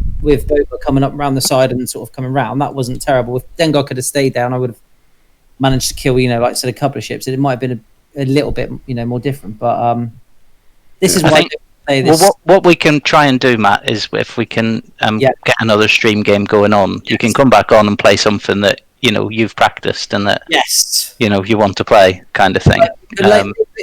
Boba coming up around the side and sort of coming round. That wasn't terrible. If Dengar could have stayed down, I would have managed to kill, like I said, a couple of ships. It might have been a little bit, more different. But this is I why I think- don't play this. Well, what we can try and do, Matt, is if we can get another stream game going on, you can come back on and play something that you've practiced and that Yes. you want to play, kind of thing.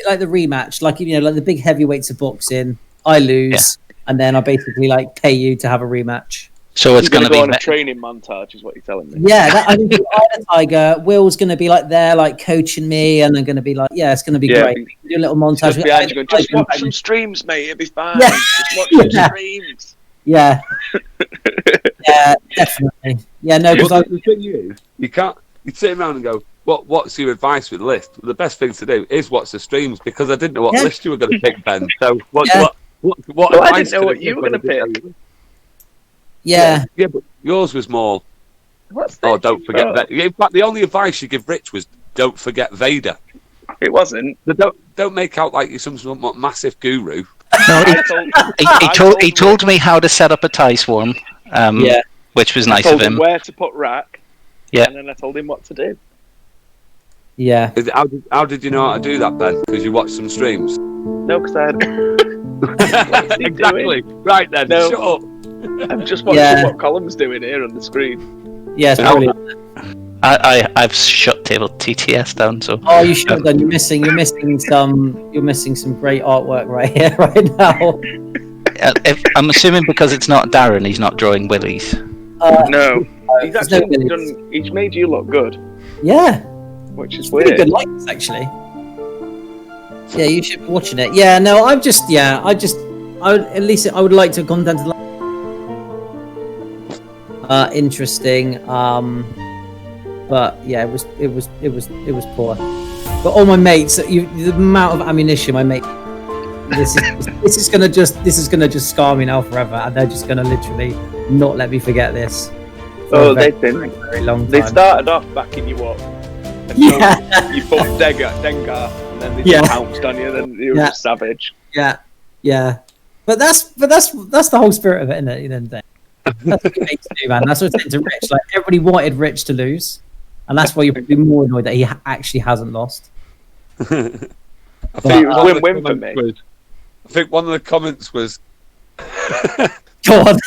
Like the rematch, like the big heavyweights of boxing. I lose, and then I basically pay you to have a rematch. So it's He's going to be go on a training montage, is what you're telling me. Yeah, I think Eye Tiger, Will's going to be there, coaching me, and I'm going to be it's going to be great. Do a little montage. Just behind you going, just watch some streams, mate. It'll be fine. Yeah. Just watch some streams. Yeah, yeah, definitely. Yeah, no, because The thing is, you sit around and go, what's your advice with the list? The best thing to do is watch the streams, because I didn't know what Yeah. list you were going to pick, Ben. So what Well, I advice didn't know what could you were going to give? pick. yeah, Yeah, but yours was more, What's oh, this? don't forget that. In fact, the only advice you give Rich was, don't forget Vader. It wasn't. So don't make out like you're some sort of massive guru. No, I he told me how to set up a tie swarm. Yeah. Which was I nice told of him him. where to put rack. Yeah. And then I told him what to do. yeah. How did you know how to do that, Ben? Because you watched some streams. No, because I had. Exactly. Right then, No. shut up. I'm just watching Yeah. what Colin's doing here on the screen. Yeah, it's Yeah. brilliant. I've shut table TTS down, so Oh, you should have done. You're missing some great artwork right here, right now. I'm assuming because it's not Darren, he's not drawing willies. No. He's there's no actually minutes. he's made you look good, Yeah, which is pretty weird. good lights actually. Yeah, you should be watching it. Yeah, no, at least I would like to have gone down to interesting. But yeah, it was poor. But all my mates, the amount of ammunition my mate, this is gonna just scar me now forever, and they're just gonna literally not let me forget this. Oh, for a they very, didn't. very long time. They started off backing you up. And Yeah. You fought Dengar, and then they Yeah. just pounced on you, and then you were Yeah. just savage. Yeah. But that's the whole spirit of it, isn't it? You know, that's what you hate to do, man. That's what I said to Rich. Like everybody wanted Rich to lose, and that's why you're probably more annoyed that he actually hasn't lost. I It was one of the win-win for comments me. was- I think one of the comments was God.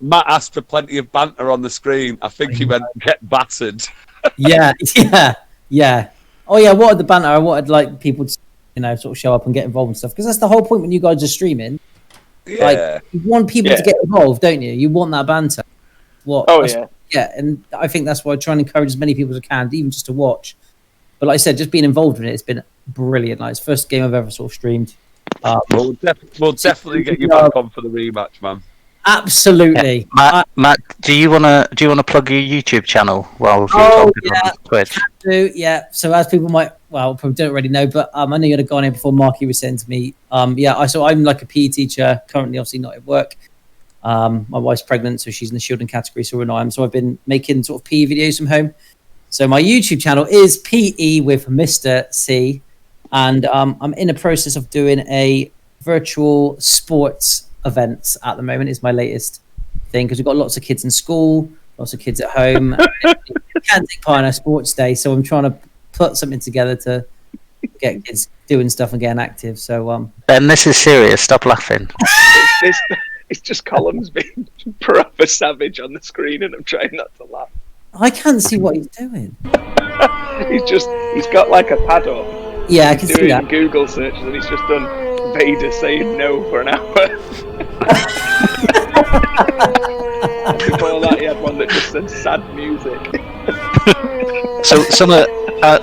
Matt asked for plenty of banter on the screen. I think he went get battered. Yeah. Oh yeah, I wanted the banter. I wanted people to, sort of show up and get involved and stuff, because that's the whole point when you guys are streaming. Yeah, You want people to get involved, don't you? You want that banter. Oh yeah. Yeah, and I think that's why I try and encourage as many people as I can, even just to watch. But like I said, just being involved in it, it's been brilliant. Like it's the first game I've ever sort of streamed. we'll definitely get you back on for the rematch, man. Absolutely. Matt, do you wanna plug your YouTube channel while we're Oh, talking yeah. on Twitch? Yeah. So as people probably don't already know, but I know you'd have gone in before Marky was saying to me. I'm like a PE teacher, currently obviously not at work. My wife's pregnant, so she's in the shielding category, so I am. So I've been making sort of PE videos from home. So my YouTube channel is PE with Mr. C, and I'm in the process of doing a virtual sports events at the moment is my latest thing, because we've got lots of kids in school, lots of kids at home. You can't take part in a sports day, so I'm trying to put something together to get kids doing stuff and getting active. So Ben, this is serious. Stop laughing. It's just Colin's being proper savage on the screen, and I'm trying not to laugh. I can't see what he's doing. He's got like a pad up. Yeah, I He's can see doing that. Google searches, and he's just done Vader saying no for an hour. Before that, he had one that just said sad music. So some of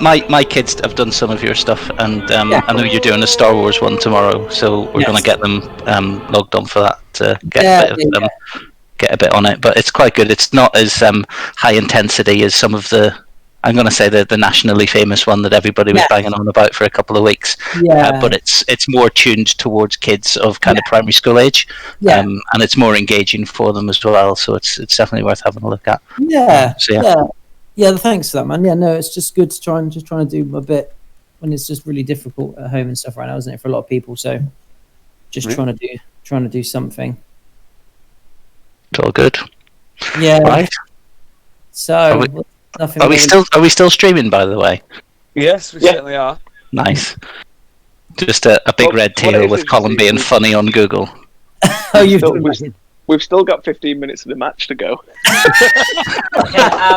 my kids have done some of your stuff, and I know you're doing a Star Wars one tomorrow, so we're going to get them logged on for that to get get a bit on it. But it's quite good. It's not as high intensity as some of the, I'm going to say, the nationally famous one that everybody was banging on about for a couple of weeks. Yeah. But it's more tuned towards kids of kind of primary school age, and it's more engaging for them as well. So it's definitely worth having a look at. Yeah, thanks for that, man. Yeah, no, it's just good to trying to do a bit when it's just really difficult at home and stuff right now, isn't it, for a lot of people? So just trying to do something. It's all good. Yeah. Right. So are we still streaming, by the way? Yes, we certainly are. Nice. Just a big red tail with Colin being funny on Google. We've still got 15 minutes of the match to go.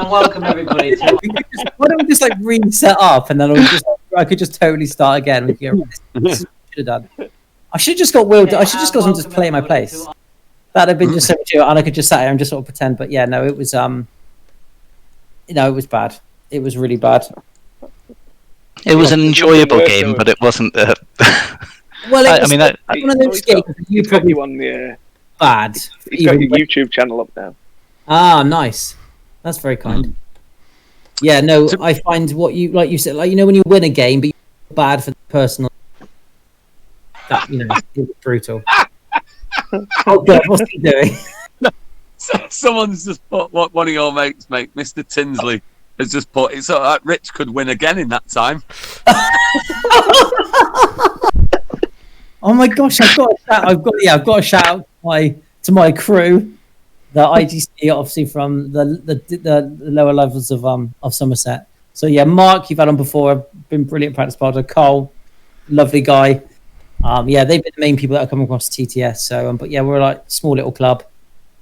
Welcome everybody. Why don't we just like reset up, and then I could just totally start again. We could this should have done. I should have just got Will. I should just got someone to play my place. That'd have been just so much, and I could just sat here and just sort of pretend. But yeah, no, it was it was bad. It was really bad. It was an enjoyable game, but it wasn't. Well, one of those games you probably won the. Bad. He's got your YouTube channel up now. Ah, nice. That's very kind. Yeah, no, I find what you like. You said, like, you know, when you win a game, but you're bad for the personal. That, you know, it's brutal. Oh God, what's he doing? Someone's just put one of your mates, mate, Mr. Tinsley, has just put. It's all right, Rich could win again in that time. Oh my gosh, I've got a shout out to my crew, the IGC, obviously from the lower levels of Somerset. So yeah, Mark, you've had on before, been brilliant practice partner. Cole, lovely guy. They've been the main people that are coming across TTS. So, but yeah, we're like small little club.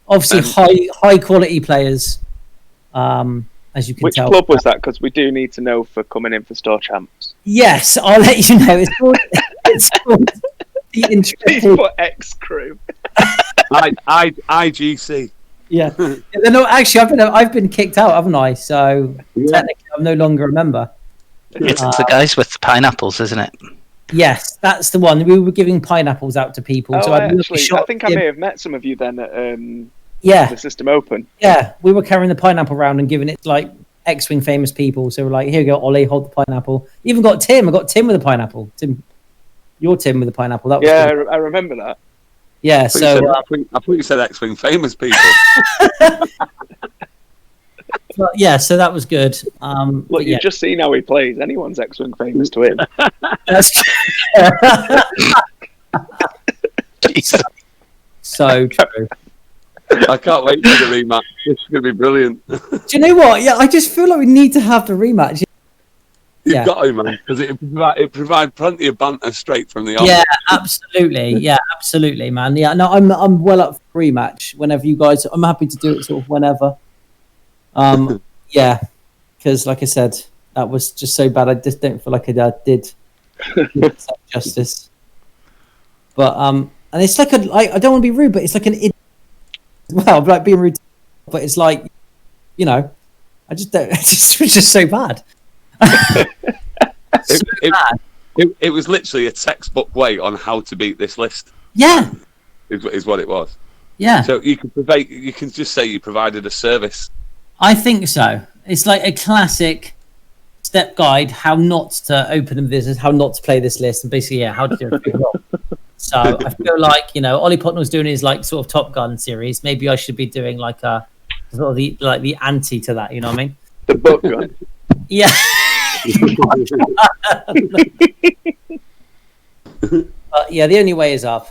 Obviously, high quality players. As you can tell. Which club was that? Because we do need to know for coming in for Store Champs. Yes, I'll let you know. It's called the Intrepid. For X Crew. IGC. Yeah. No, actually, I've been kicked out, haven't I? So technically, I'm no longer a member. It's the guys with the pineapples, isn't it? Yes, that's the one. We were giving pineapples out to people. Oh, so I think I may have met some of you then at the System Open. Yeah, we were carrying the pineapple around and giving it to, like, X-Wing famous people. So we're like, here you go, Ollie, hold the pineapple. Even got Tim. I got Tim with a pineapple. Tim, your Tim with a pineapple. That was cool. I remember that. Yeah, I thought you said X-Wing famous people. But, yeah, so that was good. Look, you've just seen how he plays. Anyone's X-Wing famous to him. That's so true. I can't wait for the rematch. This is going to be brilliant. Do you know what? Yeah, I just feel like we need to have the rematch. You've got to, man, because it provide plenty of banter straight from the off. Yeah, absolutely. Yeah, absolutely, man. Yeah, no, I'm well up for rematch whenever you guys. I'm happy to do it sort of whenever. Yeah, because like I said, that was just so bad. I just don't feel like I did justice. But and it's like I don't want to be rude, but it's like an well, like being rude, but it's like, you know, I just don't. It's just so bad. It was literally a textbook way on how to beat this list. Yeah, is what it was. Yeah. So you can just say you provided a service. I think so. It's like a classic step guide how not to open a business, how not to play this list, and basically how to do everything wrong. So I feel like, you know, Ollie Potton was doing his like sort of Top Gun series. Maybe I should be doing like a sort of the anti to that. You know what I mean? The book gun. Yeah. But yeah, the only way is up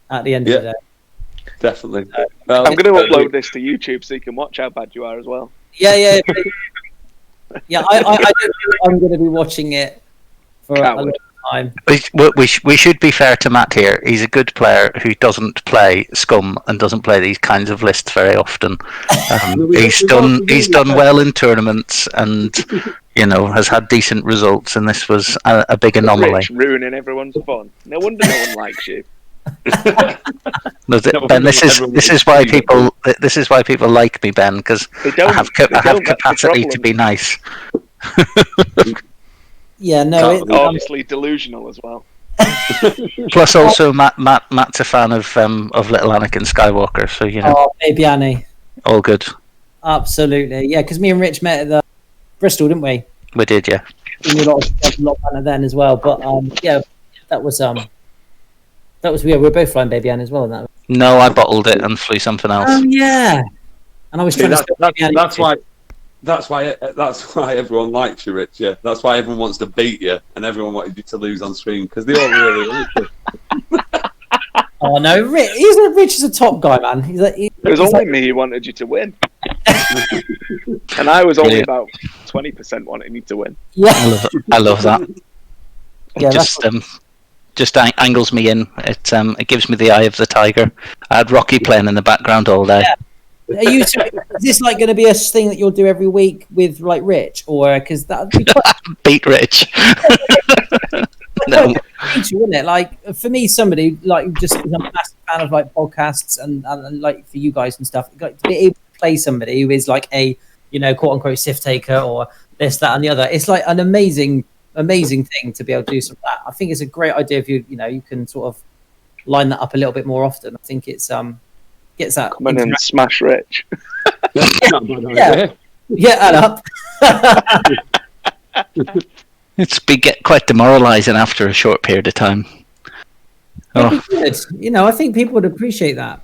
at the end of the day. definitely. Well, I'm going to upload this to YouTube so you can watch how bad you are as well. Yeah. Yeah, I don't think I'm going to be watching it for a long time. We should be fair to Matt here. He's a good player who doesn't play Scum and doesn't play these kinds of lists very often. He's done well in tournaments and has had decent results. And this was a big anomaly. Rich ruining everyone's fun. No wonder no one likes you. Ben, this is why people like me, Ben, because I have capacity to be nice. Yeah, no, obviously delusional as well. Plus, also Matt's a fan of Little Anakin Skywalker, so Oh, baby Annie. All good. Absolutely, yeah. Because me and Rich met at the Bristol, didn't we? We did, yeah. We knew a lot better then as well, but yeah, that was we were both flying baby Annie as well. That. No, I bottled it and flew something else. Yeah, and I was trying to. That's why everyone likes you, Rich. Yeah, that's why everyone wants to beat you, and everyone wanted you to lose on stream because they all really like you. Oh no, Rich is a top guy, man. It was only me who wanted you to win, and I was only about 20% wanting you to win. Yeah, I love that. Yeah, just angles me in. It gives me the eye of the tiger. I had Rocky playing in the background all day. Yeah. Is this like going to be a thing that you'll do every week with like Rich, or because that would be quite beat Rich? No, wouldn't it? Like for me, somebody like just is a massive fan of like podcasts and like for you guys and stuff, like to be able to play somebody who is like a quote unquote sift taker or this, that, and the other. It's like an amazing thing to be able to do something like that. I think it's a great idea if you can sort of line that up a little bit more often. I think it's gets that. Come in and smash Rich. Yeah, add up. It's get quite demoralising after a short period of time. Good. I think people would appreciate that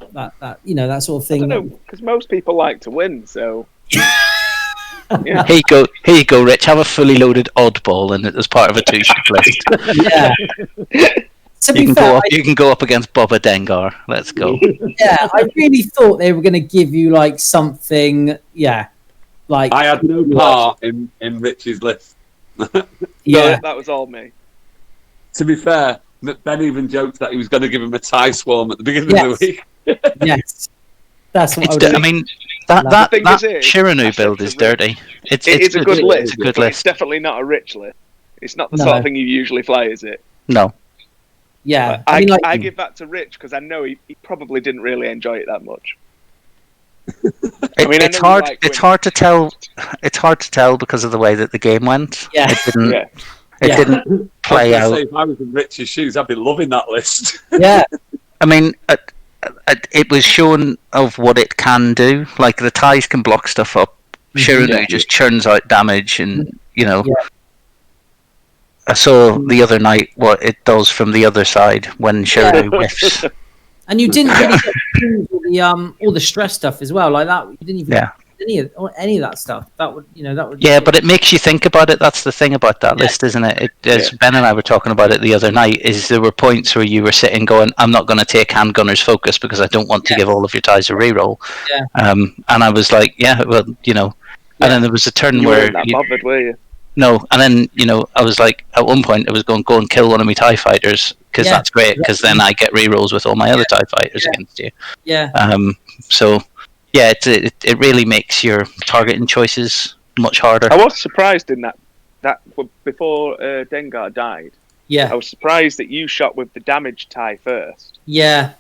sort of thing. Because most people like to win, so. Yeah. Here you go, Rich. Have a fully loaded oddball, and as part of a two-ship list. Yeah. You can go up against Boba Dengar. Let's go. Yeah, I really thought they were going to give you like something. Yeah, like I had no part in Rich's list. Yeah, that was all me. To be fair, Ben even joked that he was going to give him a tie swarm at the beginning of the week. Yes, that's what I mean. That Shiranu build is dirty. It's a good list. It's a good list. It's definitely not a Rich list. It's not the sort of thing you usually fly, is it? No. Yeah, I give that to Rich because I know he probably didn't really enjoy it that much. It's hard to tell. It's hard to tell because of the way that the game went. Yeah, it didn't play out. If I was in Rich's shoes, I'd be loving that list. Yeah, I mean, it was shown of what it can do. Like the ties can block stuff up. Shiranu just churns out damage, and I saw the other night what it does from the other side when Shiranu whiffs. And you didn't really get all the stress stuff as well, like that. You didn't even any of that stuff. That would. Yeah, but it makes you think about it. That's the thing about that list, isn't it? As Ben and I were talking about it the other night, is there were points where you were sitting going, "I'm not going to take Handgunner's focus because I don't want to give all of your ties a reroll." Yeah. And I was like, and then there was a turn you where weren't that bothered, were you? No, and then I was like, at one point, I was going, go and kill one of my TIE fighters because that's great because then I get rerolls with all my other TIE fighters against you. Yeah. So, yeah, it really makes your targeting choices much harder. I was surprised in that before Dengar died. Yeah. I was surprised that you shot with the damaged TIE first. Yeah.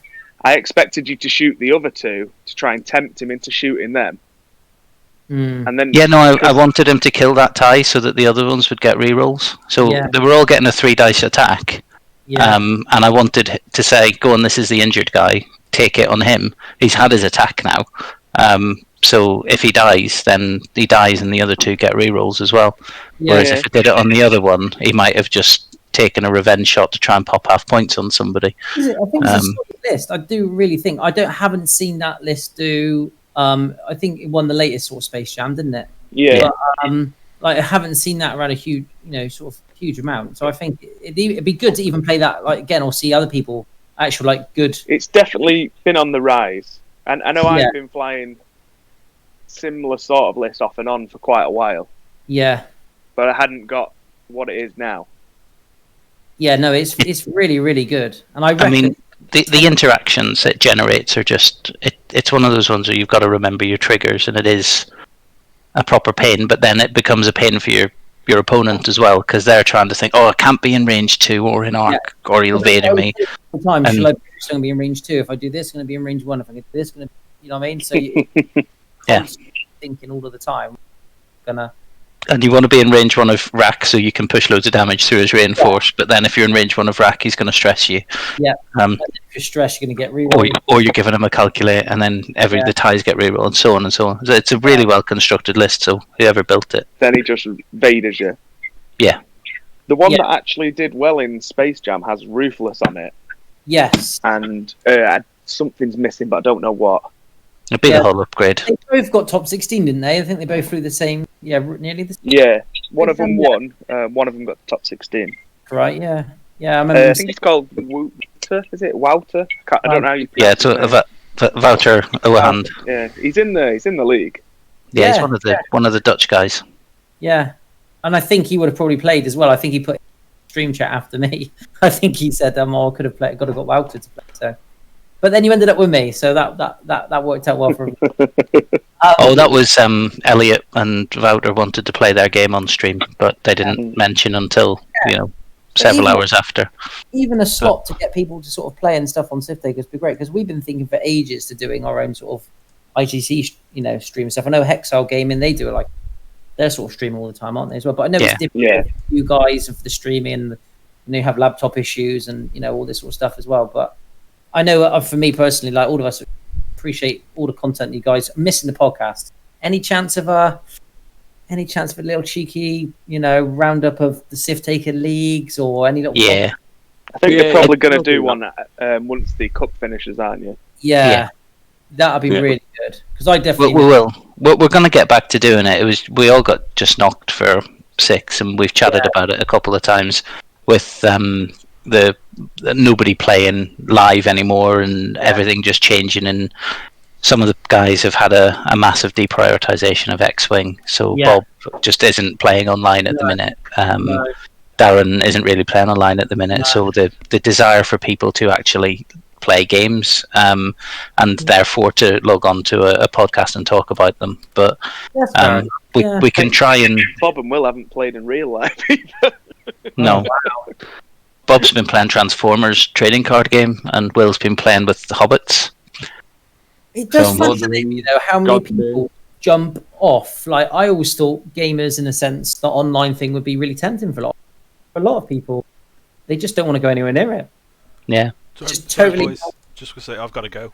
I expected you to shoot the other two to try and tempt him into shooting them. And then I wanted him to kill that TIE so that the other ones would get rerolls. So they were all getting a 3 dice attack. Yeah. And I wanted to say, go on, this is the injured guy. Take it on him. He's had his attack now. So if he dies, then he dies and the other two get rerolls as well. Whereas if I did it on the other one, he might have just taken a revenge shot to try and pop half points on somebody. I think it's a solid list. I do really think. Haven't seen that list do... I think it won the latest sort of Space Jam, didn't it? Yeah. But, I haven't seen that around a huge, sort of huge amount. So I think it'd be good to even play that again, or see other people actual like good. It's definitely been on the rise, and I know Yeah. I've been flying similar sort of lists off and on for quite a while, Yeah, but I hadn't got what it is now. yeah, no, it's really really good, and I reckon. I mean, the interactions it generates are just it's one of those ones where you've got to remember your triggers, and it is a proper pain. But then it becomes a pain for your opponent as well, because they're trying to think, oh, I can't be in range 2 or in arc, or he'll vader me. All the time, And- shall I be going to be in range 2? If I do this, going to be in range 1. If I do this, going to, you know what I mean? So you Yeah. constantly thinking all of the time. Gonna And you want to be in range 1 of Rack so you can push loads of damage through his reinforce. But then if you're in range 1 of Rack, he's going to stress you. Yeah. Um, if you're stressed, you're going to get or, reroll. or you're giving him a calculate, and then the ties get rerolled, and so on and so on. So it's a really well constructed list. So whoever built it, Then he just vaders you. Yeah. The one Yeah. that actually did well in Space Jam has Ruthless on it, Yes. and something's missing, but I don't know what. it'd be Yeah. the whole upgrade. They both got top 16, didn't they? I think they both flew the same. Yeah, nearly the same. Yeah, one of them Yeah. won. One of them got top 16. Right, yeah. Yeah, I remember. I think it's called Wouter. Is it Wouter? I don't know how you Yeah, pronounce it's his name. Wouter Ouwehand. Yeah, he's in the league. Yeah, he's Yeah, one of the Dutch guys. Yeah. And I think he would have probably played as well. I think he put stream chat after me. I think he said, I could have played, got Wouter to play. So, but then you ended up with me, so that worked out well for him. Oh, that was Elliot and Wouter wanted to play their game on stream, but they didn't mention until several even- hours after. Even a slot to get people to sort of play and stuff on Siftakers would be great, because we've been thinking for ages to doing our own sort of IGC, stream stuff. I know Hexile Gaming, they do it like they're sort of streaming all the time, aren't they as well? But I know Yeah. it's different. Yeah. for you guys and for the streaming, and you have laptop issues and all this sort of stuff as well. But I know for me personally, like all of us appreciate all the content you guys are missing the podcast. Any chance of a little cheeky, roundup of the Siftaker leagues or any little Yeah, I think Yeah, they're probably yeah, going to do probably one once the cup finishes, aren't you? Yeah. That'd be Yeah. really good, because I definitely we will. We're going to get back to doing it. We all got just knocked for 6, and we've chatted about it a couple of times with the nobody playing live anymore and everything just changing. And some of the guys have had a massive deprioritization of X-Wing, so Yeah. Bob just isn't playing online at the minute. No. Darren isn't really playing online at the minute, so the desire for people to actually play games and therefore to log on to a podcast and talk about them. But That's fair. we can try and Bob and Will haven't played in real life either. no. Bob's been playing Transformers trading card game, and Will's been playing with the Hobbits. It does So- fascinate me though how many God people jump off. Like I always thought gamers, in a sense, the online thing would be really tempting for a lot of people. They just don't want to go anywhere near it. Yeah. Sorry, Just sorry, totally- boys. Just gonna say I've got to go.